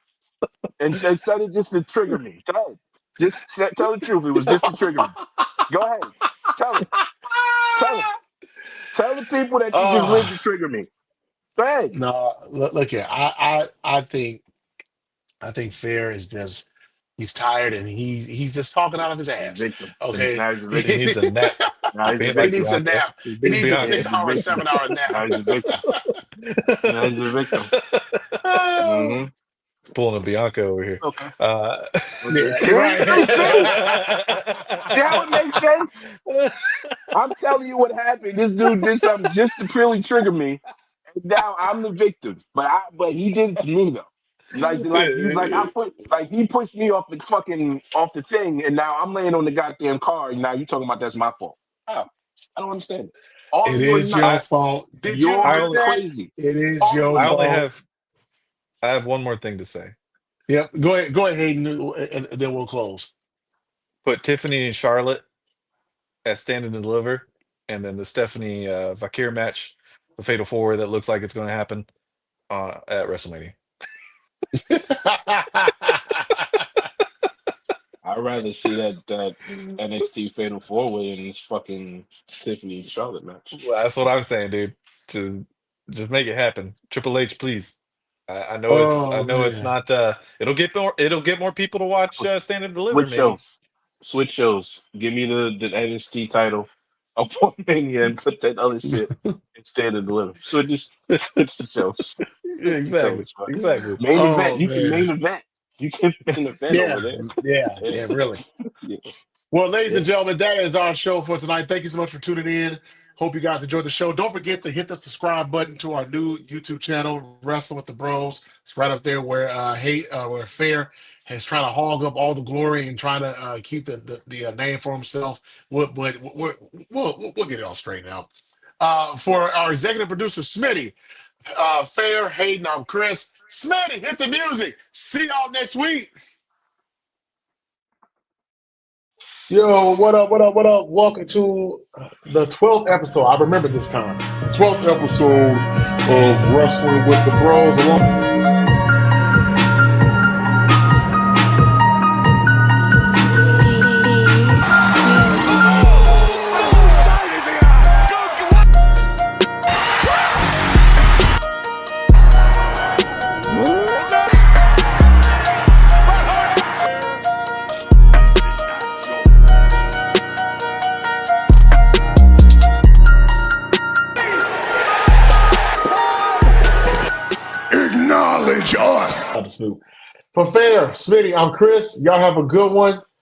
and instead of just to trigger me. Go ahead. Tell the truth. It was just to trigger me. Go ahead. Tell it. Tell them. Tell the people that you just lived oh to trigger me. Go ahead. no, look here. I think Fair is just he's tired and he's just talking out of his He's a ass. victim. Okay. Now he's a He victim. needs a nap. Now he's a Being like He victim. needs a Bianca. nap. He's He being needs a Yeah, Bianca. six he's a hour, victim. 7 hour nap. Now he's a victim. Now he's a victim. Mm-hmm. Pulling a Bianca over here. Okay. Uh, Okay. Yeah, See? See? See? See how it yeah, makes sense? I'm telling you what happened. This dude did something just to purely trigger me. And now I'm the victim. But he did it to me though. He pushed me off the fucking off the thing, and now I'm laying on the goddamn car, and now you talking about that's my fault. How? I don't understand it. All it of you are is nuts. your I fault. Did you I You're do only that? crazy. It is All of your I you. only fault. have I have one more thing to say. Yep. Go ahead, Hayden, and then we'll close. Put Tiffany and Charlotte as Stand and Deliver, and then the Stephanie Vakir match, the Fatal Four that looks like it's going to happen at WrestleMania. I'd rather see that NXT Fatal 4-Way in this fucking Tiffany and Charlotte match. Well, that's what I'm saying, dude. To just make it happen. Triple H, please. I know I Oh know it's man. not it'll get more people to watch Stand and Deliver, Switch maybe. shows. Switch shows. Give me the NXT title upon Mania and put that other shit instead of deliver. So just switch the shows. Yeah, Switch the exactly. shows, bro. Exactly. Main event. Oh You can man. main event. You can main event over Yeah. there. Yeah. Yeah. Yeah. Really. Yeah. Well, ladies Yeah. and gentlemen, that is our show for tonight. Thank you so much for tuning in. Hope you guys enjoyed the show. Don't forget to hit the subscribe button to our new YouTube channel, Wrestling with the Bros. It's right up there where where Fair has trying to hog up all the glory and trying to keep the name for himself. We'll get it all straightened out. For our executive producer, Smitty, Fair, Hayden, I'm Chris. Smitty, hit the music. See y'all next week. Yo, what up, what up, what up? Welcome to the 12th episode. I remember this time. 12th episode of Wrestling with the Bros. Acknowledge us. For Fair, Smitty, I'm Chris. Y'all have a good one.